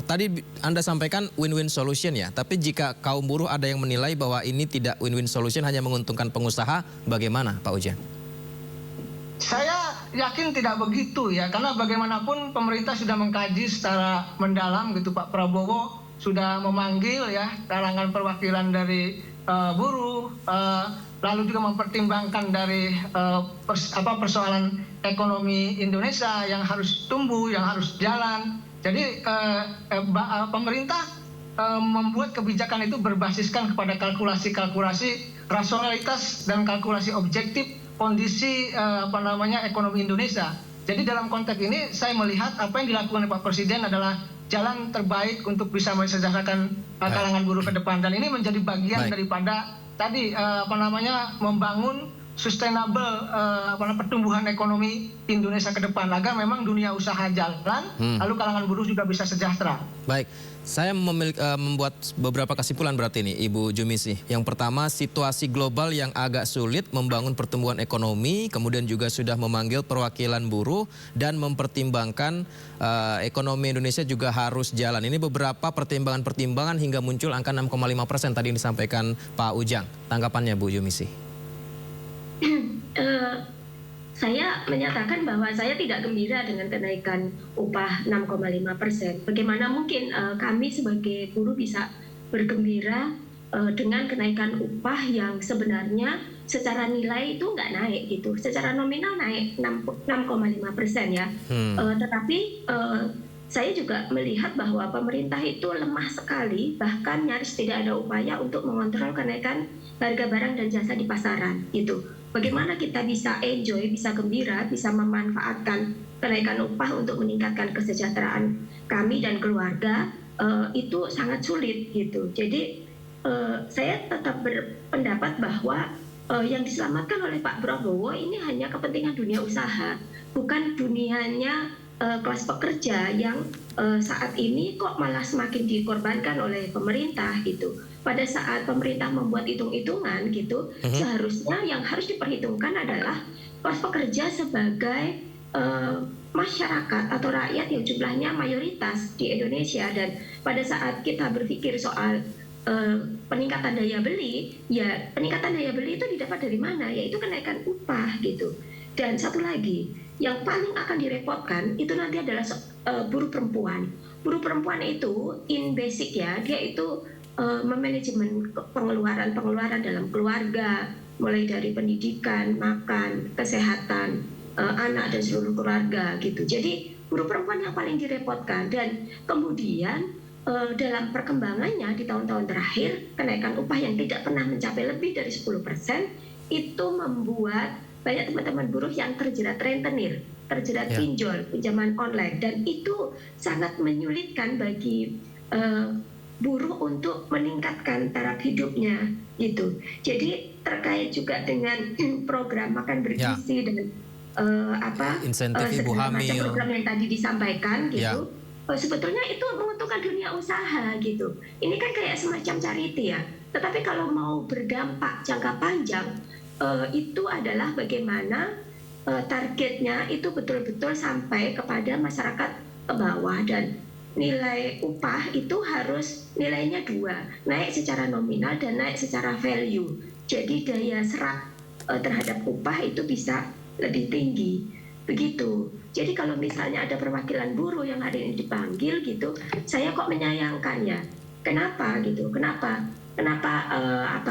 tadi Anda sampaikan win-win solution ya, tapi jika kaum buruh ada yang menilai bahwa ini tidak win-win solution, hanya menguntungkan pengusaha, bagaimana Pak Ujang? Saya yakin tidak begitu ya, karena bagaimanapun pemerintah sudah mengkaji secara mendalam gitu. Pak Prabowo sudah memanggil ya kalangan perwakilan dari buruh, lalu juga mempertimbangkan dari persoalan ekonomi Indonesia yang harus tumbuh, yang harus jalan. Jadi pemerintah membuat kebijakan itu berbasiskan kepada kalkulasi-kalkulasi rasionalitas dan kalkulasi objektif kondisi ekonomi Indonesia. Jadi dalam konteks ini saya melihat apa yang dilakukan oleh Pak Presiden adalah jalan terbaik untuk bisa mensejahterakan kalangan buruh ke depan, dan ini menjadi bagian daripada tadi membangun sustainable pertumbuhan ekonomi Indonesia ke depan agar memang dunia usaha jalan, lalu kalangan buruh juga bisa sejahtera. Baik, saya membuat beberapa kesimpulan berarti ini, Ibu Jumisi. Yang pertama, situasi global yang agak sulit membangun pertumbuhan ekonomi, kemudian juga sudah memanggil perwakilan buruh dan mempertimbangkan ekonomi Indonesia juga harus jalan. Ini beberapa pertimbangan-pertimbangan hingga muncul angka 6,5% tadi yang disampaikan Pak Ujang. Tanggapannya Bu Jumisi? Saya menyatakan bahwa saya tidak gembira dengan kenaikan upah 6,5%. Bagaimana mungkin kami sebagai buruh bisa bergembira dengan kenaikan upah yang sebenarnya secara nilai itu nggak naik gitu. Secara nominal naik 6,5% ya. Tetapi saya juga melihat bahwa pemerintah itu lemah sekali, bahkan nyaris tidak ada upaya untuk mengontrol kenaikan harga barang dan jasa di pasaran. Gitu. Bagaimana kita bisa enjoy, bisa gembira, bisa memanfaatkan kenaikan upah untuk meningkatkan kesejahteraan kami dan keluarga, itu sangat sulit gitu. Jadi saya tetap berpendapat bahwa yang diselamatkan oleh Pak Prabowo ini hanya kepentingan dunia usaha, bukan dunianya kelas pekerja yang saat ini kok malah semakin dikorbankan oleh pemerintah gitu. Pada saat pemerintah membuat hitung-hitungan gitu, seharusnya yang harus diperhitungkan adalah kelas pekerja sebagai masyarakat atau rakyat yang jumlahnya mayoritas di Indonesia. Dan pada saat kita berpikir soal peningkatan daya beli, ya peningkatan daya beli itu didapat dari mana? Yaitu kenaikan upah gitu. Dan satu lagi, yang paling akan direpotkan itu nanti adalah buruh perempuan. Buruh perempuan itu in basic ya, dia itu memanajemen pengeluaran dalam keluarga, mulai dari pendidikan, makan, kesehatan anak dan seluruh keluarga gitu. Jadi buruh perempuan yang paling direpotkan. Dan kemudian dalam perkembangannya di tahun-tahun terakhir, kenaikan upah yang tidak pernah mencapai lebih dari 10% itu membuat banyak teman-teman buruh yang terjerat rentenir, terjerat pinjol, pinjaman online, dan itu sangat menyulitkan bagi buruh untuk meningkatkan taraf hidupnya gitu. Jadi terkait juga dengan program makan bergizi dan insentif ibu hamil, program yang tadi disampaikan gitu. Sebetulnya itu menguntungkan dunia usaha gitu. Ini kan kayak semacam charity ya. Tetapi kalau mau berdampak jangka panjang, itu adalah bagaimana targetnya itu betul-betul sampai kepada masyarakat ke bawah, dan nilai upah itu harus nilainya 2, naik secara nominal dan naik secara value. Jadi daya serap terhadap upah itu bisa lebih tinggi. Begitu. Jadi kalau misalnya ada perwakilan buruh yang hari ini dipanggil gitu, saya kok menyayangkan ya. Kenapa gitu? Kenapa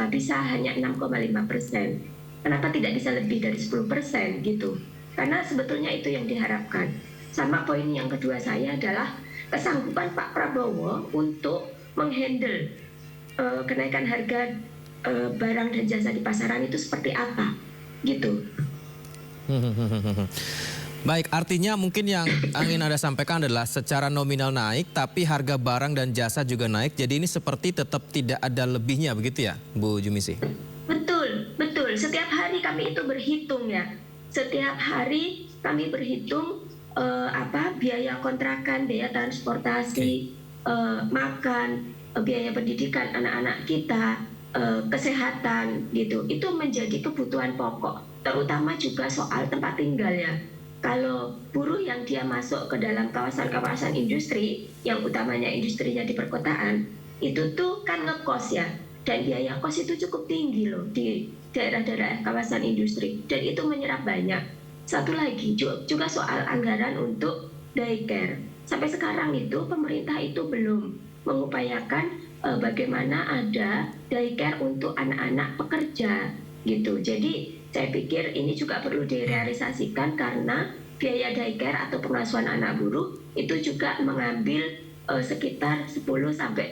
bisa hanya 6,5%? Kenapa tidak bisa lebih dari 10% gitu? Karena sebetulnya itu yang diharapkan. Sama poin yang kedua saya adalah kesanggupan Pak Prabowo untuk menghandle kenaikan harga barang dan jasa di pasaran itu seperti apa gitu. Baik, artinya mungkin yang ingin Anda sampaikan adalah secara nominal naik, tapi harga barang dan jasa juga naik. Jadi ini seperti tetap tidak ada lebihnya, begitu ya, Bu Jumisi? Betul, betul. Setiap hari kami itu berhitung ya. Setiap hari kami berhitung biaya kontrakan, biaya transportasi, makan, biaya pendidikan anak-anak kita, kesehatan gitu. Itu menjadi kebutuhan pokok. Terutama juga soal tempat tinggal ya. Kalau buruh yang dia masuk ke dalam kawasan-kawasan industri, yang utamanya industrinya di perkotaan, itu tuh kan ngekos ya. Dan biaya kos itu cukup tinggi loh di daerah-daerah kawasan industri. Dan itu menyerap banyak. Satu lagi juga soal anggaran untuk daycare. Sampai sekarang itu pemerintah itu belum mengupayakan bagaimana ada daycare untuk anak-anak pekerja gitu. Jadi saya pikir ini juga perlu direalisasikan karena biaya daycare atau pengasuhan anak buruh itu juga mengambil sekitar 10-20%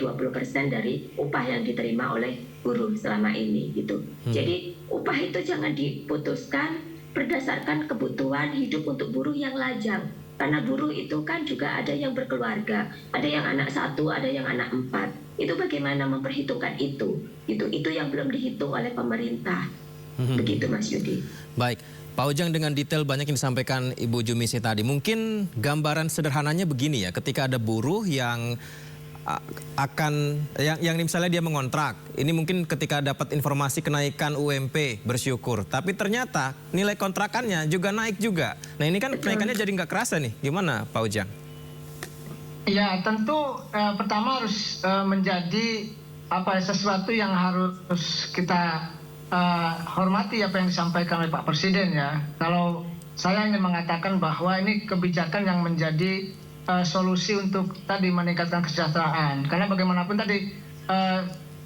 dari upah yang diterima oleh buruh selama ini gitu. Jadi upah itu jangan diputuskan berdasarkan kebutuhan hidup untuk buruh yang lajang. Karena buruh itu kan juga ada yang berkeluarga, ada yang anak 1, ada yang anak 4. Itu bagaimana memperhitungkan itu? Itu yang belum dihitung oleh pemerintah. Begitu Mas Yudi. Baik, Pak Ujang, dengan detail banyak yang disampaikan Ibu Jumisi tadi. Mungkin gambaran sederhananya begini ya, ketika ada buruh yang yang misalnya dia mengontrak, ini mungkin ketika dapat informasi kenaikan UMP bersyukur, tapi ternyata nilai kontrakannya juga naik juga. Nah ini kan kenaikannya jadi nggak kerasa nih, gimana Pak Ujang? Ya tentu pertama harus menjadi sesuatu yang harus kita hormati apa yang disampaikan oleh Pak Presiden ya. Kalau saya ingin mengatakan bahwa ini kebijakan yang menjadi solusi untuk tadi meningkatkan kesejahteraan. Karena bagaimanapun tadi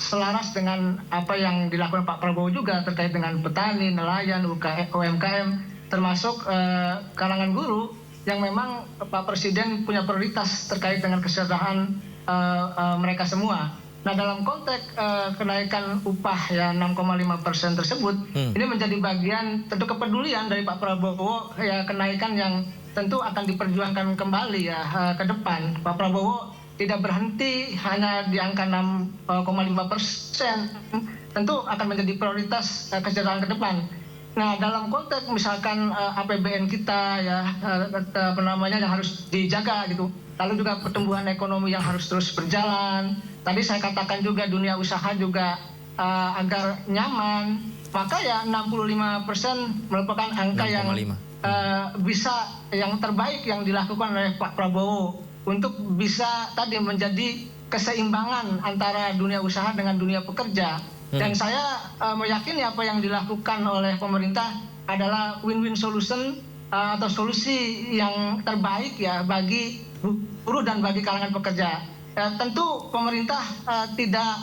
selaras dengan apa yang dilakukan Pak Prabowo juga terkait dengan petani, nelayan, UMKM, termasuk kalangan buruh yang memang Pak Presiden punya prioritas terkait dengan kesejahteraan mereka semua. Nah, dalam konteks kenaikan upah ya 6,5% tersebut, ini menjadi bagian tentu kepedulian dari Pak Prabowo ya, kenaikan yang tentu akan diperjuangkan kembali ya ke depan. Pak Prabowo tidak berhenti hanya di angka 6,5%, tentu akan menjadi prioritas kesejahteraan ke depan. Nah, dalam konteks misalkan APBN kita ya apa namanya yang harus dijaga gitu. Lalu juga pertumbuhan ekonomi yang harus terus berjalan. Tadi saya katakan juga dunia usaha juga agar nyaman. Maka ya 65% merupakan angka 6, yang bisa yang terbaik yang dilakukan oleh Pak Prabowo untuk bisa tadi menjadi keseimbangan antara dunia usaha dengan dunia pekerja. Dan saya meyakini apa yang dilakukan oleh pemerintah adalah win-win solution atau solusi yang terbaik ya bagi buruh dan bagi kalangan pekerja. Ya, tentu pemerintah tidak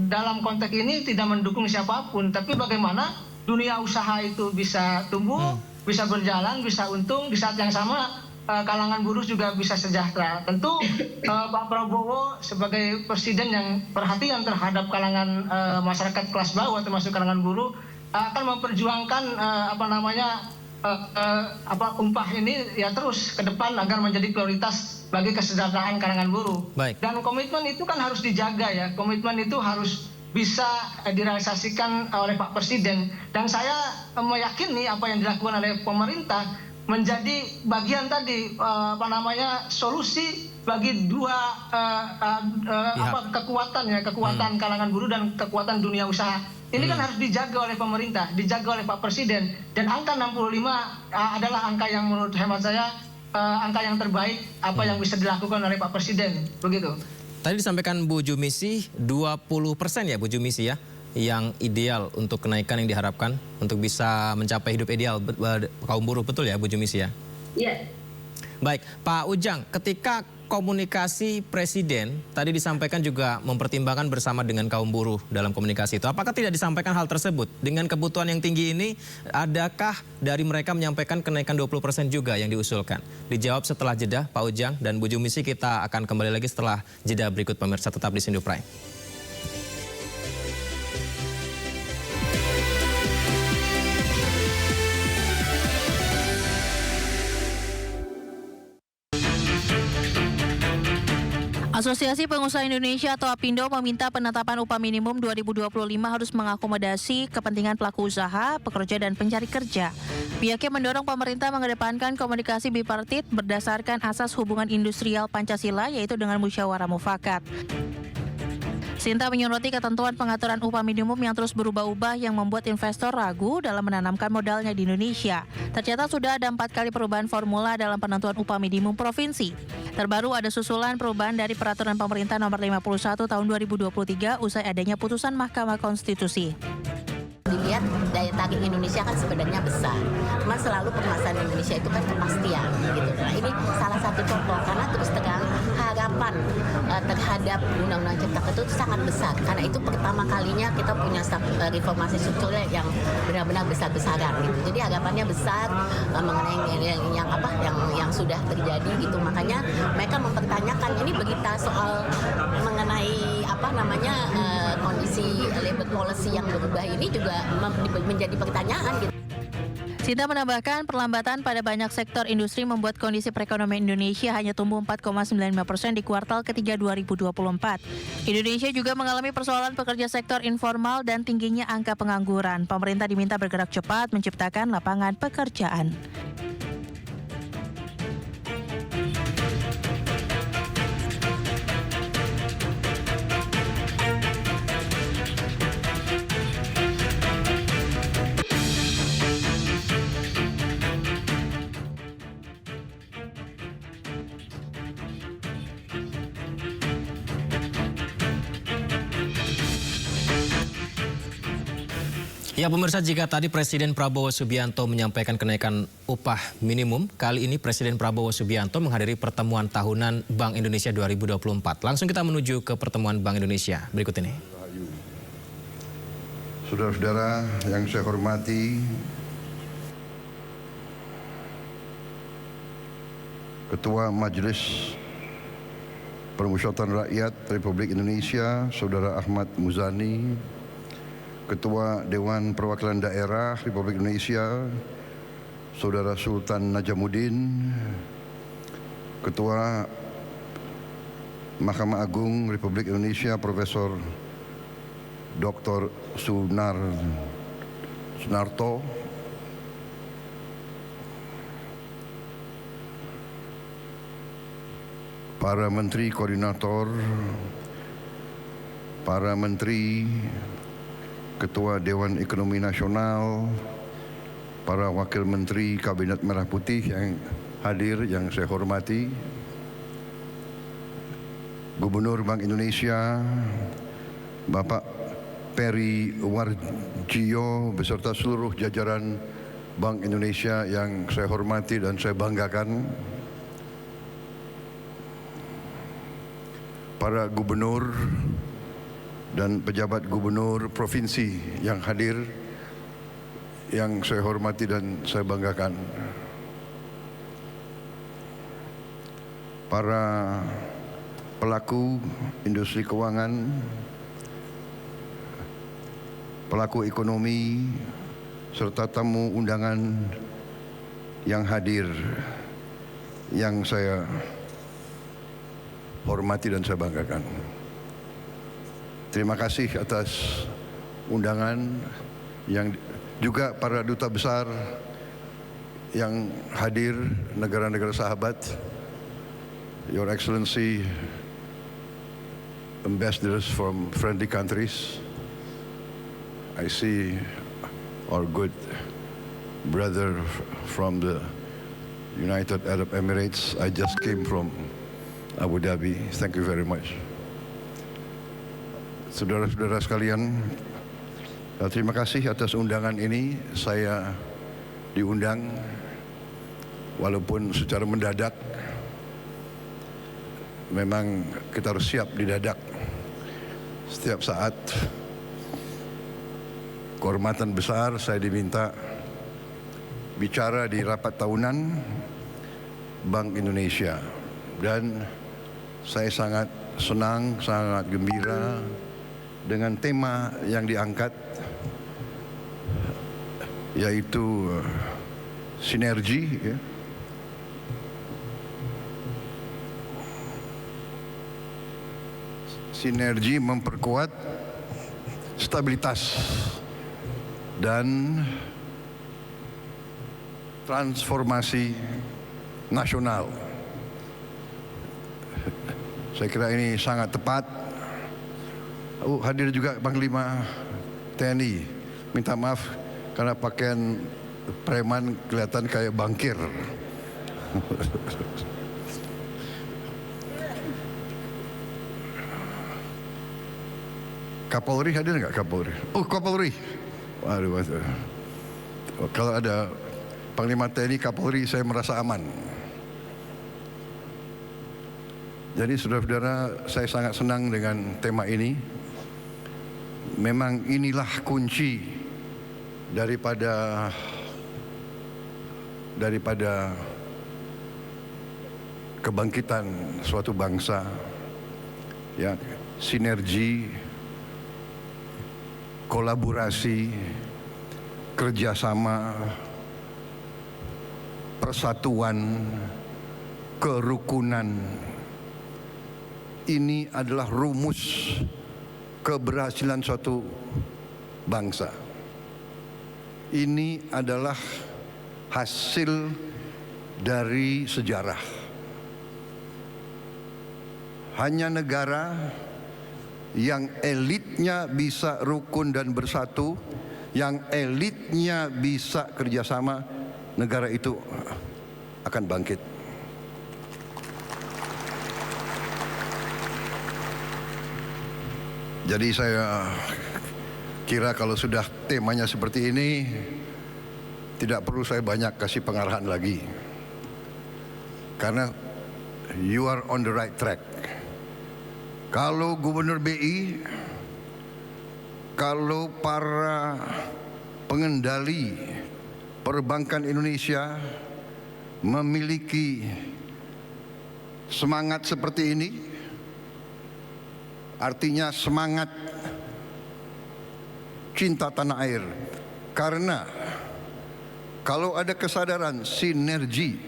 dalam konteks ini tidak mendukung siapapun, tapi bagaimana dunia usaha itu bisa tumbuh, bisa berjalan, bisa untung, di saat yang sama kalangan buruh juga bisa sejahtera. Tentu Pak Prabowo sebagai presiden yang perhatian terhadap kalangan masyarakat kelas bawah termasuk kalangan buruh akan memperjuangkan upah ini ya terus ke depan agar menjadi prioritas bagi kesejahteraan kalangan buruh. Dan komitmen itu kan harus dijaga ya. Komitmen itu harus bisa direalisasikan oleh Pak Presiden. Dan saya meyakini apa yang dilakukan oleh pemerintah menjadi bagian tadi solusi bagi dua kekuatan kalangan buruh dan kekuatan dunia usaha. Ini kan harus dijaga oleh pemerintah, dijaga oleh Pak Presiden. Dan angka 65 adalah angka yang menurut hemat saya angka yang terbaik apa yang bisa dilakukan oleh Pak Presiden. Begitu. Tadi disampaikan Bu Jumisi 20% ya Bu Jumisi ya, yang ideal untuk kenaikan yang diharapkan untuk bisa mencapai hidup ideal kaum buruh, betul ya Bu Jumisi ya? Iya. Baik, Pak Ujang, ketika komunikasi Presiden tadi disampaikan juga mempertimbangkan bersama dengan kaum buruh dalam komunikasi itu. Apakah tidak disampaikan hal tersebut? Dengan kebutuhan yang tinggi ini, adakah dari mereka menyampaikan kenaikan 20% juga yang diusulkan? Dijawab setelah jeda, Pak Ujang dan Bu Jumisi. Kita akan kembali lagi setelah jeda berikut, pemirsa, tetap di Sindu Prime. Asosiasi Pengusaha Indonesia atau APindo meminta penetapan upah minimum 2025 harus mengakomodasi kepentingan pelaku usaha, pekerja, dan pencari kerja. Pihaknya mendorong pemerintah mengedepankan komunikasi bipartit berdasarkan asas hubungan industrial Pancasila, yaitu dengan musyawarah mufakat. Sinta menyoroti ketentuan pengaturan upah minimum yang terus berubah-ubah yang membuat investor ragu dalam menanamkan modalnya di Indonesia. Tercatat sudah ada 4 kali perubahan formula dalam penentuan upah minimum provinsi. Terbaru ada susulan perubahan dari Peraturan Pemerintah Nomor 51 Tahun 2023 usai adanya putusan Mahkamah Konstitusi. Dilihat daya tarik Indonesia kan sebenarnya besar, cuma selalu permasalahan Indonesia itu kan kepastian gitu. Nah, ini salah satu contoh karena terus terang harapan terhadap Undang-Undang Cipta Kerja itu sangat besar karena itu pertama kalinya kita punya reformasi struktural yang benar-benar besar-besaran gitu. Jadi harapannya besar mengenai yang sudah terjadi gitu. Makanya mereka mempertanyakan ini berita soal mengenai kondisi labor policy yang berubah ini juga menjadi pertanyaan gitu. Sinta menambahkan perlambatan pada banyak sektor industri membuat kondisi perekonomian Indonesia hanya tumbuh 4,95% di kuartal ketiga 2024. Indonesia juga mengalami persoalan pekerja sektor informal dan tingginya angka pengangguran. Pemerintah diminta bergerak cepat menciptakan lapangan pekerjaan. Ya pemirsa, jika tadi Presiden Prabowo Subianto menyampaikan kenaikan upah minimum, kali ini Presiden Prabowo Subianto menghadiri pertemuan tahunan Bank Indonesia 2024. Langsung kita menuju ke pertemuan Bank Indonesia berikut ini. Saudara-saudara yang saya hormati, Ketua Majelis Permusyawaratan Rakyat Republik Indonesia, Saudara Ahmad Muzani, Ketua Dewan Perwakilan Daerah Republik Indonesia, Saudara Sultan Najamuddin, Ketua Mahkamah Agung Republik Indonesia, Profesor Dr. Sunarto, para Menteri Koordinator, para Menteri, Ketua Dewan Ekonomi Nasional, para Wakil Menteri Kabinet Merah Putih yang hadir, yang saya hormati, Gubernur Bank Indonesia, Bapak Peri Warjio beserta seluruh jajaran Bank Indonesia yang saya hormati dan saya banggakan, para gubernur dan pejabat gubernur provinsi yang hadir, yang saya hormati dan saya banggakan, para pelaku industri keuangan, pelaku ekonomi, serta tamu undangan yang hadir, yang saya hormati dan saya banggakan. Terima kasih atas undangan, yang juga para duta besar yang hadir, negara-negara sahabat, Your Excellency, ambassadors from friendly countries. I see our good brother from the United Arab Emirates. I just came from Abu Dhabi. Thank you very much. Saudara-saudara sekalian, terima kasih atas undangan ini. Saya diundang walaupun secara mendadak. Memang kita harus siap didadak. Setiap saat kehormatan besar saya diminta bicara di rapat tahunan Bank Indonesia, dan saya sangat senang, sangat gembira dengan tema yang diangkat, yaitu sinergi, ya. Sinergi memperkuat stabilitas dan transformasi nasional. Saya kira ini sangat tepat. Hadir juga Panglima TNI. Minta maaf karena pakaian preman kelihatan kayak bankir. Kapolri hadir nggak, Kapolri? Oh, Kapolri. Waduh, waduh. Kalau ada Panglima TNI, Kapolri, saya merasa aman. Jadi saudara-saudara, saya sangat senang dengan tema ini. Memang inilah kunci daripada kebangkitan suatu bangsa. Ya, sinergi, kolaborasi, kerjasama, persatuan, kerukunan. Ini adalah rumus keberhasilan suatu bangsa. Ini adalah hasil dari sejarah. Hanya negara yang elitnya bisa rukun dan bersatu, yang elitnya bisa kerjasama, negara itu akan bangkit. Jadi saya kira kalau sudah temanya seperti ini, tidak perlu saya banyak kasih pengarahan lagi. Karena you are on the right track. Kalau Gubernur BI, kalau para pengendali perbankan Indonesia memiliki semangat seperti ini artinya semangat cinta tanah air. Karena kalau ada kesadaran sinergi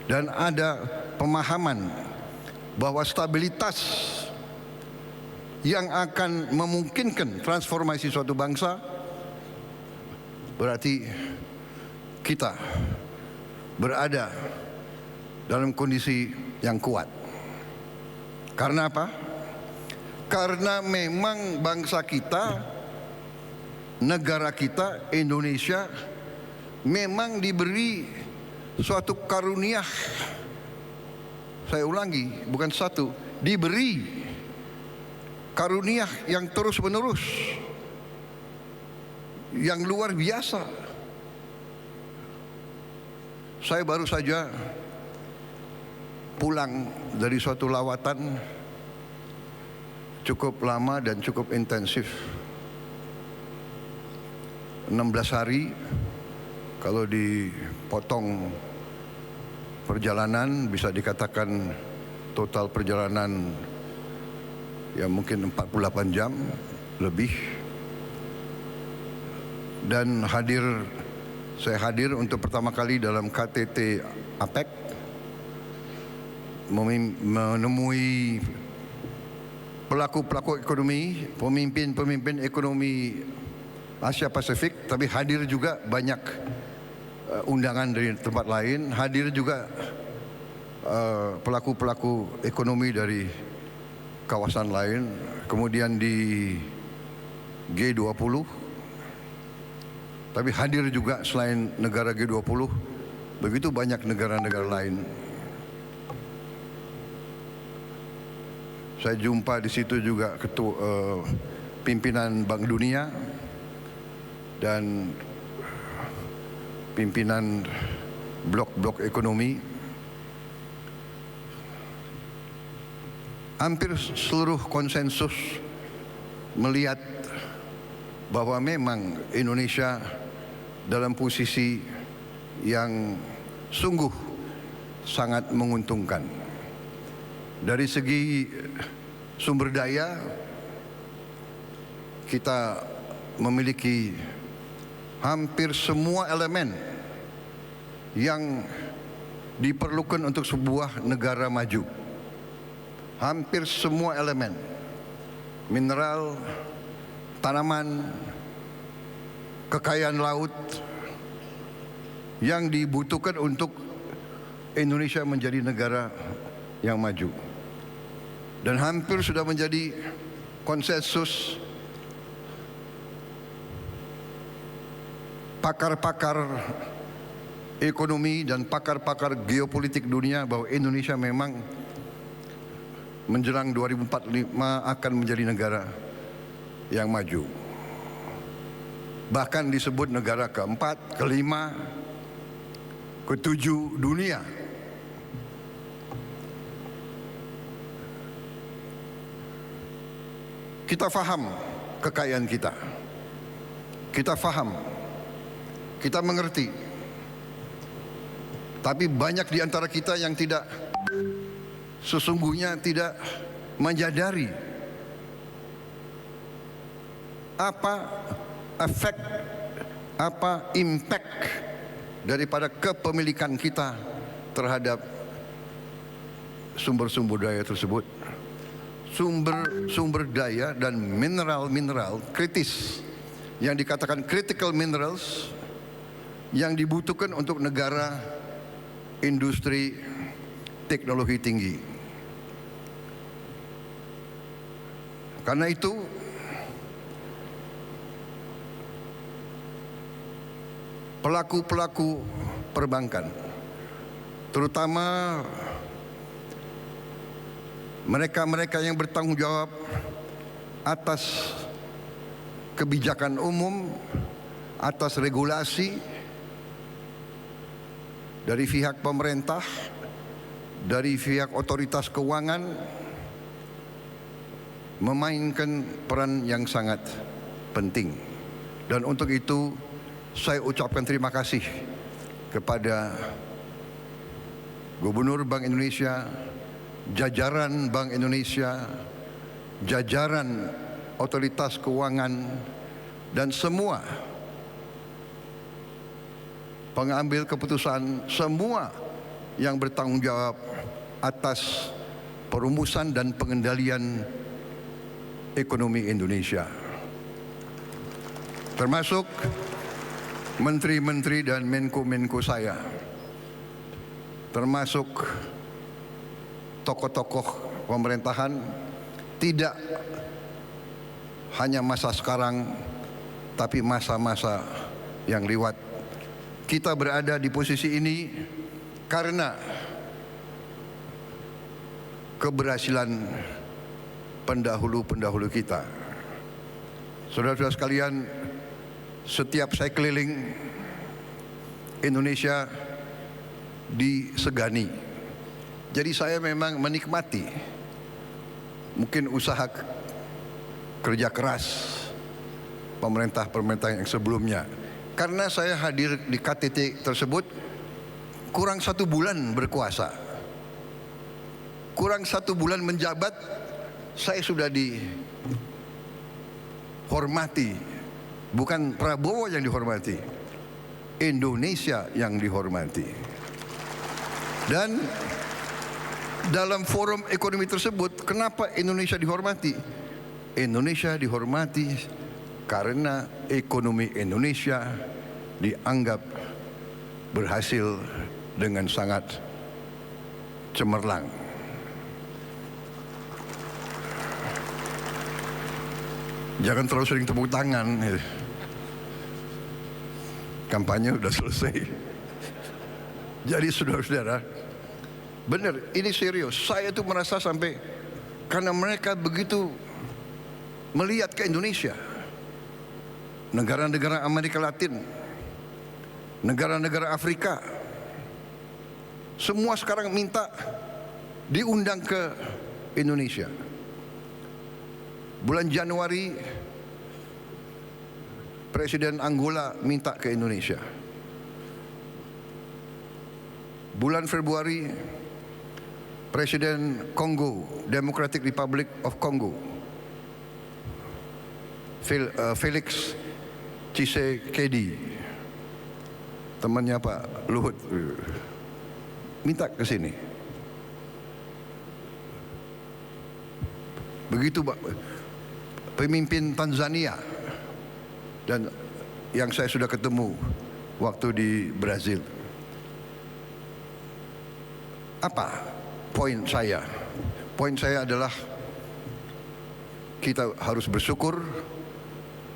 dan ada pemahaman bahwa stabilitas yang akan memungkinkan transformasi suatu bangsa, berarti kita berada dalam kondisi yang kuat. Karena apa? Karena memang bangsa kita, negara kita, Indonesia, memang diberi suatu karunia. Saya ulangi, bukan satu, diberi karunia yang terus-menerus, yang luar biasa. Saya baru saja pulang dari suatu lawatan cukup lama dan cukup intensif. 16 hari, kalau dipotong perjalanan bisa dikatakan total perjalanan ya mungkin 48 jam lebih. Dan saya hadir untuk pertama kali dalam KTT APEC, menemui pelaku-pelaku ekonomi, pemimpin-pemimpin ekonomi Asia Pasifik, tapi hadir juga banyak undangan dari tempat lain, hadir juga pelaku-pelaku ekonomi dari kawasan lain, kemudian di G20, tapi hadir juga selain negara G20, begitu banyak negara-negara lain. Saya jumpa di situ juga pimpinan Bank Dunia dan pimpinan blok-blok ekonomi. Hampir seluruh konsensus melihat bahwa memang Indonesia dalam posisi yang sungguh sangat menguntungkan. Dari segi sumber daya, kita memiliki hampir semua elemen yang diperlukan untuk sebuah negara maju. Hampir semua elemen, mineral, tanaman, kekayaan laut yang dibutuhkan untuk Indonesia menjadi negara yang maju. Dan hampir sudah menjadi konsensus pakar-pakar ekonomi dan pakar-pakar geopolitik dunia bahwa Indonesia memang menjelang 2045 akan menjadi negara yang maju. Bahkan disebut negara keempat, kelima, ketujuh dunia. Kita faham kekayaan kita. Kita faham. Kita mengerti. Tapi banyak di antara kita yang sesungguhnya tidak menyadari apa efek, apa impact daripada kepemilikan kita terhadap sumber-sumber daya tersebut. Sumber daya dan mineral kritis yang dikatakan critical minerals yang dibutuhkan untuk negara industri teknologi tinggi. Karena itu pelaku-pelaku perbankan, terutama mereka-mereka yang bertanggung jawab atas kebijakan umum, atas regulasi dari pihak pemerintah, dari pihak otoritas keuangan, memainkan peran yang sangat penting. Dan untuk itu saya ucapkan terima kasih kepada Gubernur Bank Indonesia, jajaran Bank Indonesia, jajaran otoritas keuangan, dan semua pengambil keputusan, semua yang bertanggung jawab atas perumusan dan pengendalian ekonomi Indonesia, termasuk menteri-menteri dan menko-menko saya, termasuk tokoh-tokoh pemerintahan, tidak hanya masa sekarang, tapi masa-masa yang lewat. Kita berada di posisi ini karena keberhasilan pendahulu-pendahulu kita. Saudara-saudara sekalian, setiap saya keliling Indonesia disegani. Jadi saya memang menikmati mungkin usaha kerja keras pemerintah-pemerintah yang sebelumnya. Karena saya hadir di KTT tersebut kurang 1 bulan berkuasa, kurang 1 bulan menjabat, saya sudah dihormati. Bukan Prabowo yang dihormati, Indonesia yang dihormati. Dan dalam forum ekonomi tersebut, kenapa Indonesia dihormati? Indonesia dihormati karena ekonomi Indonesia dianggap berhasil dengan sangat cemerlang. Jangan terlalu sering tepuk tangan. Kampanye sudah selesai. Jadi saudara-saudara, benar, ini serius. Saya tuh merasa sampai karena mereka begitu melihat ke Indonesia, negara-negara Amerika Latin, negara-negara Afrika, semua sekarang minta diundang ke Indonesia. Bulan Januari, Presiden Angola minta ke Indonesia. Bulan Februari, Presiden Kongo, Democratic Republic of Congo, Felix Tshisekedi, temannya Pak Luhut, minta ke sini. Begitu Pak, pemimpin Tanzania, dan yang saya sudah ketemu waktu di Brazil. Apa poin saya? Poin saya adalah kita harus bersyukur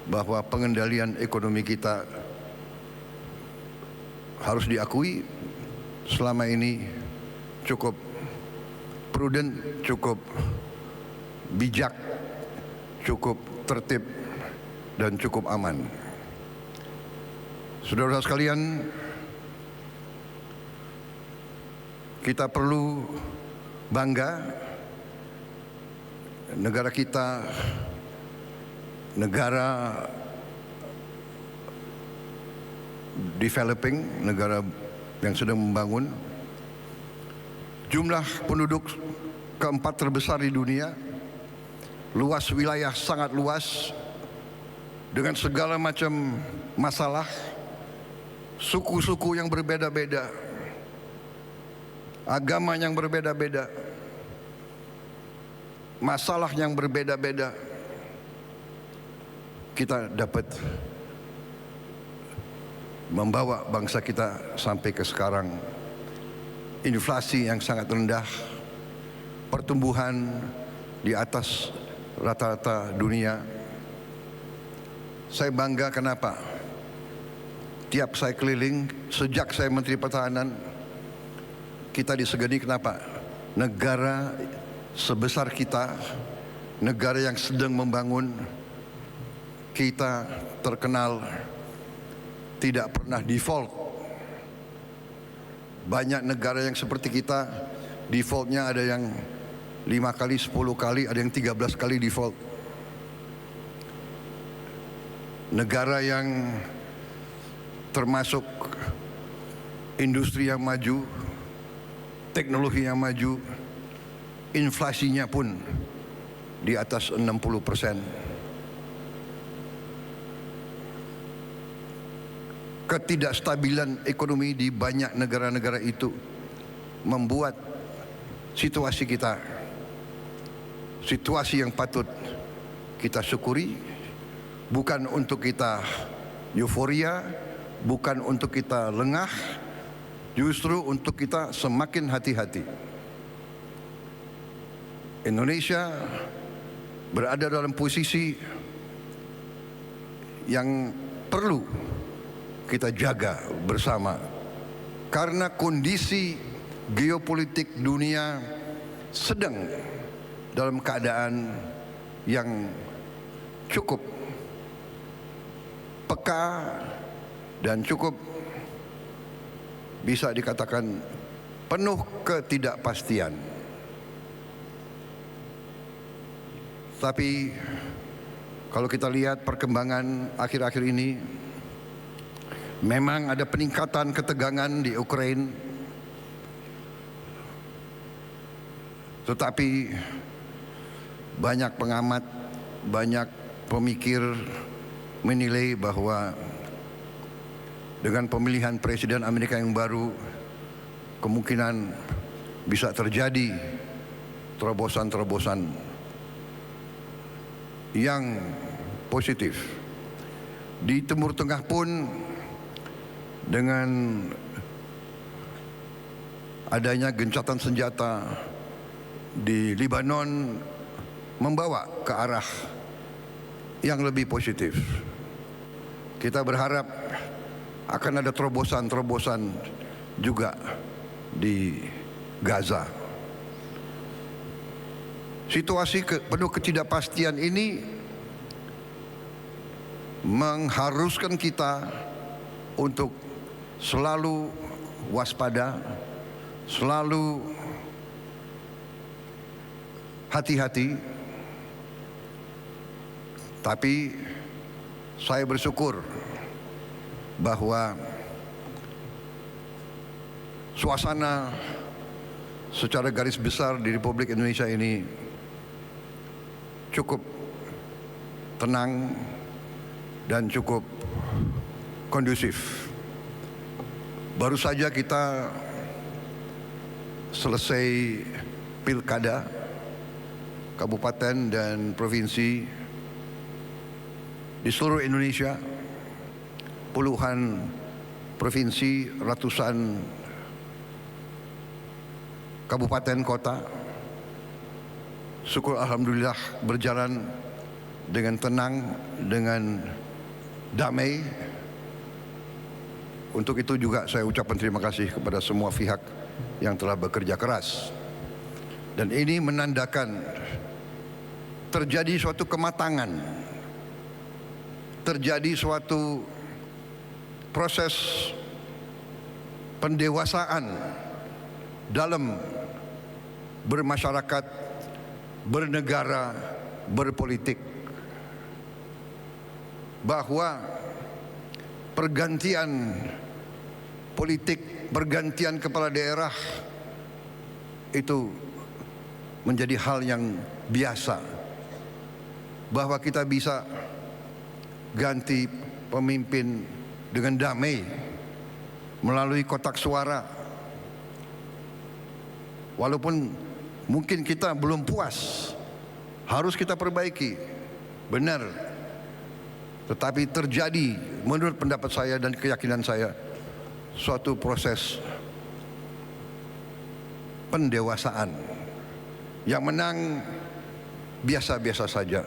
bahwa pengendalian ekonomi kita harus diakui selama ini cukup prudent, cukup bijak, cukup tertib, dan cukup aman. Saudara-saudara sekalian, kita perlu bangga negara kita, negara developing, negara yang sedang membangun. Jumlah penduduk keempat terbesar di dunia, luas wilayah sangat luas, dengan segala macam masalah, suku-suku yang berbeda-beda, agama yang berbeda-beda, masalah yang berbeda-beda. Kita dapat membawa bangsa kita sampai ke sekarang. Inflasi yang sangat rendah, pertumbuhan di atas rata-rata dunia. Saya bangga kenapa? Tiap saya keliling, sejak saya Menteri Pertahanan, kita disegani kenapa? Negara sebesar kita, negara yang sedang membangun, kita terkenal tidak pernah default. Banyak negara yang seperti kita, defaultnya ada yang 5 kali, 10 kali, ada yang 13 kali default. Negara yang termasuk industri yang maju, teknologi yang maju, inflasinya pun di atas 60%. Ketidakstabilan ekonomi di banyak negara-negara itu membuat situasi kita, situasi yang patut kita syukuri, bukan untuk kita euforia, bukan untuk kita lengah, justru untuk kita semakin hati-hati. Indonesia berada dalam posisi yang perlu kita jaga bersama, karena kondisi geopolitik dunia sedang dalam keadaan yang cukup peka dan cukup bisa dikatakan penuh ketidakpastian. Tapi kalau kita lihat perkembangan akhir-akhir ini, memang ada peningkatan ketegangan di Ukraina, tetapi banyak pengamat, banyak pemikir menilai bahwa dengan pemilihan Presiden Amerika yang baru, kemungkinan bisa terjadi terobosan-terobosan yang positif. Di Timur Tengah pun dengan adanya gencatan senjata di Lebanon membawa ke arah yang lebih positif. Kita berharap akan ada terobosan-terobosan juga di Gaza. Situasi penuh ketidakpastian ini mengharuskan kita untuk selalu waspada, selalu hati-hati. Tapi saya bersyukur bahwa suasana secara garis besar di Republik Indonesia ini cukup tenang dan cukup kondusif. Baru saja kita selesai pilkada kabupaten dan provinsi di seluruh Indonesia, puluhan provinsi, ratusan kabupaten kota. Syukur alhamdulillah berjalan dengan tenang, dengan damai. Untuk itu juga saya ucapkan terima kasih kepada semua pihak yang telah bekerja keras. Dan ini menandakan terjadi suatu kematangan, terjadi suatu proses pendewasaan dalam bermasyarakat, bernegara, berpolitik. Bahwa pergantian politik, pergantian kepala daerah itu menjadi hal yang biasa. Bahwa kita bisa ganti pemimpin dengan damai melalui kotak suara. Walaupun mungkin kita belum puas, harus kita perbaiki, benar. Tetapi terjadi menurut pendapat saya dan keyakinan saya suatu proses pendewasaan. Yang menang biasa-biasa saja,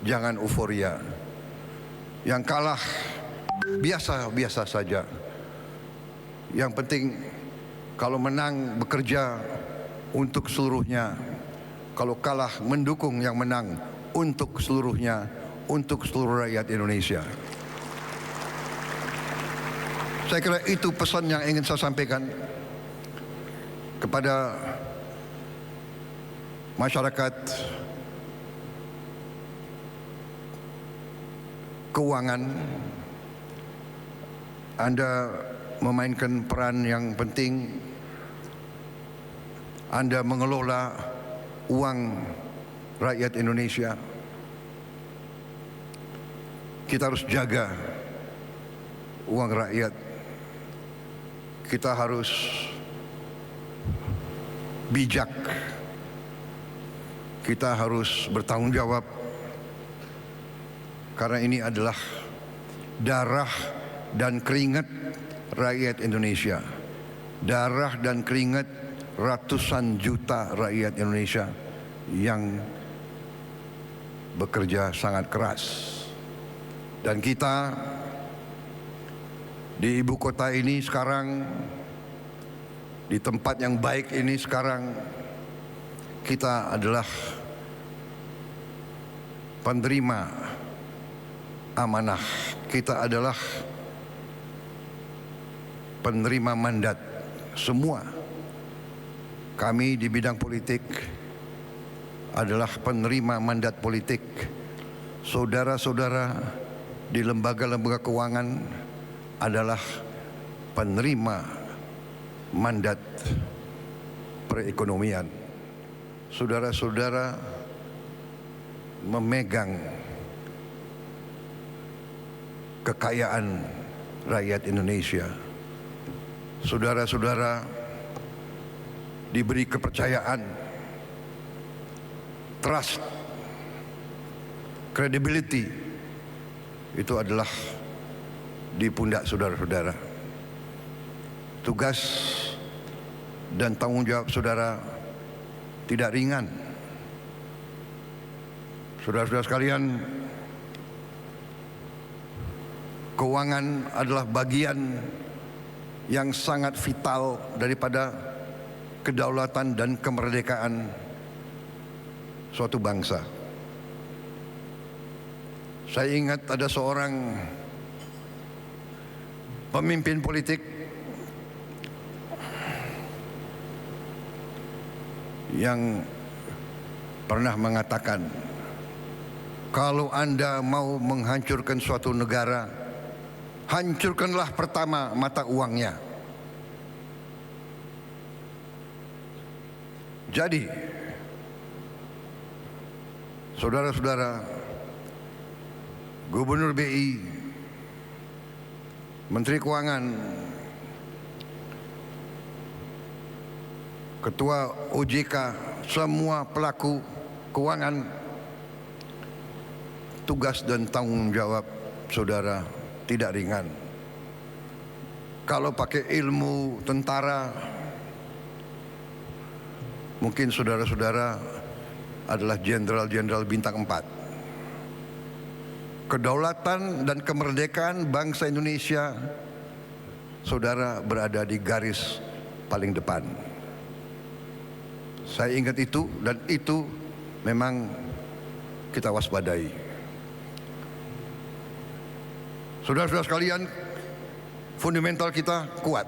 jangan euforia. Yang kalah biasa-biasa saja. Yang penting kalau menang bekerja untuk seluruhnya, kalau kalah mendukung yang menang untuk seluruhnya, untuk seluruh rakyat Indonesia. Saya kira itu pesan yang ingin saya sampaikan kepada masyarakat keuangan. Anda memainkan peran yang penting Anda mengelola uang rakyat Indonesia. Kita harus jaga uang rakyat. Kita harus bijak. Kita harus bertanggung jawab. Karena ini adalah darah dan keringat rakyat Indonesia. Darah dan keringat ratusan juta rakyat Indonesia yang bekerja sangat keras. Dan kita di ibu kota ini sekarang, di tempat yang baik ini sekarang, kita adalah penerima amanah. Kita adalah penerima mandat. Semua kami di bidang politik adalah penerima mandat politik. Saudara-saudara di lembaga-lembaga keuangan adalah penerima mandat perekonomian. Saudara-saudara memegang kekayaan rakyat Indonesia. Saudara-saudara diberi kepercayaan, trust, credibility, itu adalah di pundak saudara-saudara. Tugas dan tanggung jawab saudara tidak ringan. Saudara-saudara sekalian, keuangan adalah bagian yang sangat vital daripada kedaulatan dan kemerdekaan suatu bangsa. Saya ingat ada seorang pemimpin politik yang pernah mengatakan, kalau Anda mau menghancurkan suatu negara, hancurkanlah pertama mata uangnya. Jadi, saudara-saudara, Gubernur BI, Menteri Keuangan, Ketua OJK, semua pelaku keuangan, tugas dan tanggung jawab saudara tidak ringan. Kalau pakai ilmu tentara, mungkin saudara-saudara adalah jenderal-jenderal bintang 4. Kedaulatan dan kemerdekaan bangsa Indonesia, saudara berada di garis paling depan. Saya ingat itu, dan itu memang kita waspadai. Saudara-saudara sekalian, fundamental kita kuat.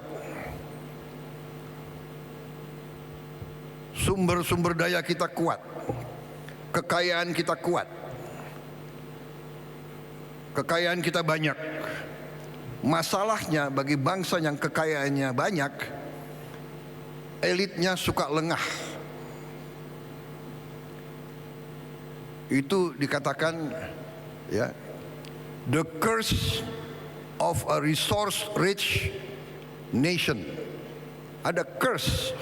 Sumber-sumber daya kita kuat. Kekayaan kita kuat. Kekayaan kita banyak. Masalahnya bagi bangsa yang kekayaannya banyak, elitnya suka lengah. Itu dikatakan, ya, the curse of a resource-rich nation. Ada curse.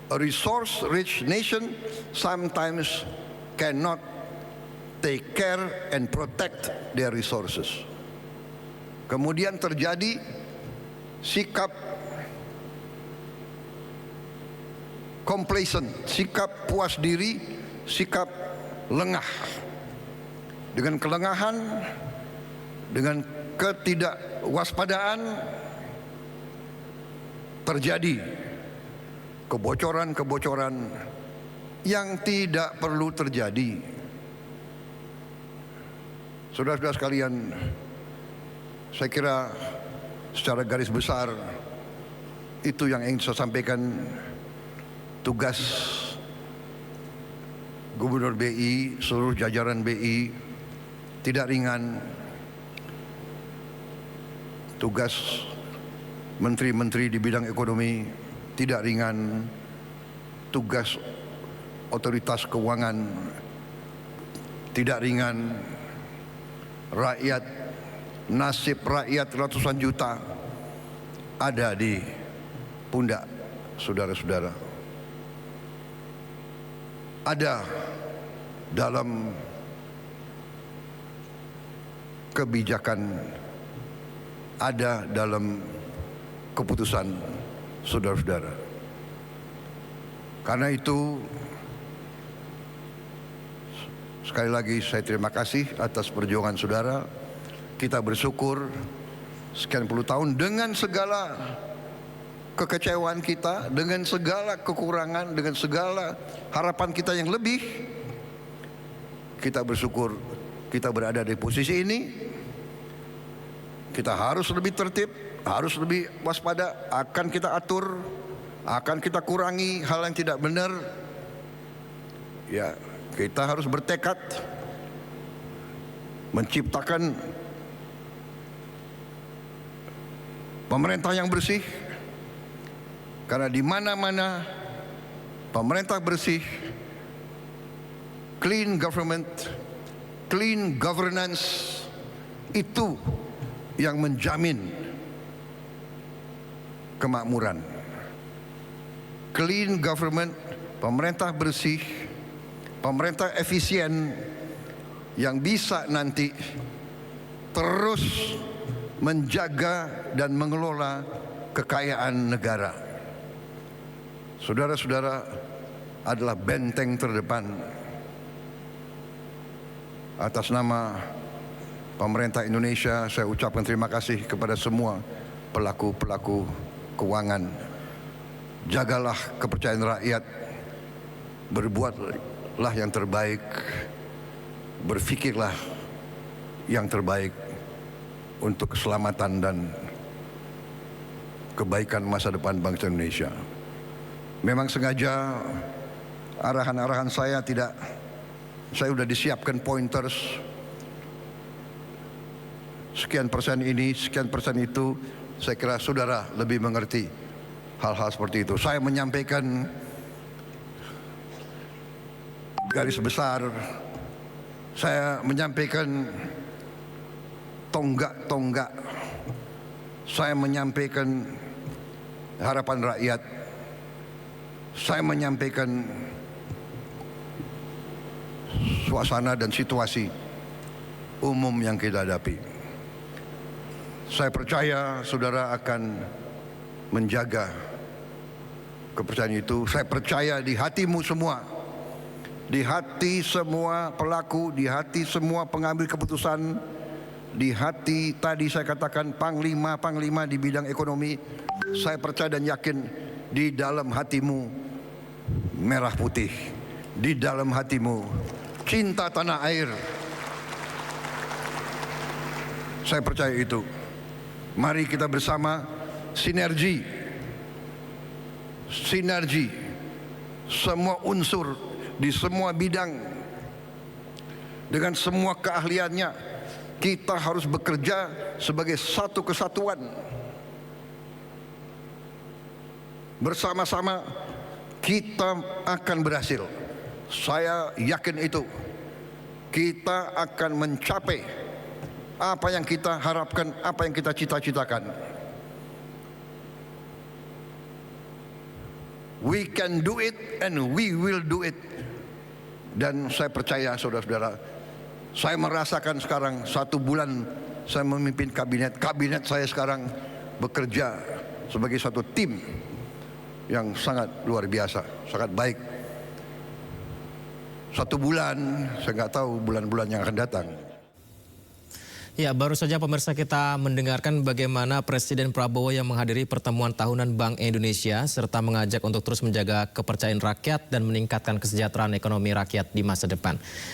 A resource-rich nation sometimes cannot take care and protect their resources. Kemudian terjadi sikap complacent, sikap puas diri, sikap lengah. Dengan kelengahan, dengan ketidakwaspadaan, terjadi kebocoran-kebocoran yang tidak perlu terjadi. Saudara-saudara sekalian, saya kira secara garis besar itu yang ingin saya sampaikan. Tugas Gubernur BI, seluruh jajaran BI tidak ringan. Tugas menteri-menteri di bidang ekonomi tidak ringan. tugas otoritas keuangan tidak ringan. Rakyat, nasib rakyat ratusan juta ada di pundak saudara-saudara. Ada dalam kebijakan, ada dalam keputusan saudara-saudara. Karena itu, sekali lagi saya terima kasih atas perjuangan saudara. Kita bersyukur sekian puluh tahun dengan segala kekecewaan kita, dengan segala kekurangan, dengan segala harapan kita yang lebih, kita bersyukur kita berada di posisi ini. Kita harus lebih tertib, harus lebih waspada, akan kita atur, akan kita kurangi hal yang tidak benar. Ya, kita harus bertekad menciptakan pemerintah yang bersih. Karena di mana-mana pemerintah bersih, clean government, clean governance, itu yang menjamin kemakmuran. Clean government, pemerintah bersih, pemerintah efisien yang bisa nanti terus menjaga dan mengelola kekayaan negara. Saudara-saudara adalah benteng terdepan. Atas nama pemerintah Indonesia, saya ucapkan terima kasih kepada semua pelaku-pelaku keuangan. Jagalah kepercayaan rakyat, berbuatlah yang terbaik, berfikirlah yang terbaik untuk keselamatan dan kebaikan masa depan bangsa Indonesia. Memang sengaja arahan-arahan saya sudah disiapkan pointers, sekian persen ini, sekian persen itu. Saya kira saudara lebih mengerti hal-hal seperti itu. Saya menyampaikan garis besar, saya menyampaikan tonggak-tonggak, saya menyampaikan harapan rakyat, saya menyampaikan suasana dan situasi umum yang kita hadapi. Saya percaya saudara akan menjaga kepercayaan itu. Saya percaya di hatimu semua, di hati semua pelaku, di hati semua pengambil keputusan, di hati tadi saya katakan panglima di bidang ekonomi. Saya percaya dan yakin di dalam hatimu merah putih, di dalam hatimu cinta tanah air. Saya percaya itu. Mari kita bersama sinergi semua unsur di semua bidang dengan semua keahliannya. Kita harus bekerja sebagai satu kesatuan. Bersama-sama kita akan berhasil. Saya yakin itu. Kita akan mencapai apa yang kita harapkan, apa yang kita cita-citakan. We can do it and we will do it. Dan saya percaya saudara-saudara, saya merasakan sekarang 1 bulan saya memimpin kabinet. Kabinet saya sekarang bekerja sebagai satu tim yang sangat luar biasa, sangat baik. 1 bulan, saya nggak tahu bulan-bulan yang akan datang. Ya, baru saja pemirsa kita mendengarkan bagaimana Presiden Prabowo yang menghadiri pertemuan tahunan Bank Indonesia serta mengajak untuk terus menjaga kepercayaan rakyat dan meningkatkan kesejahteraan ekonomi rakyat di masa depan.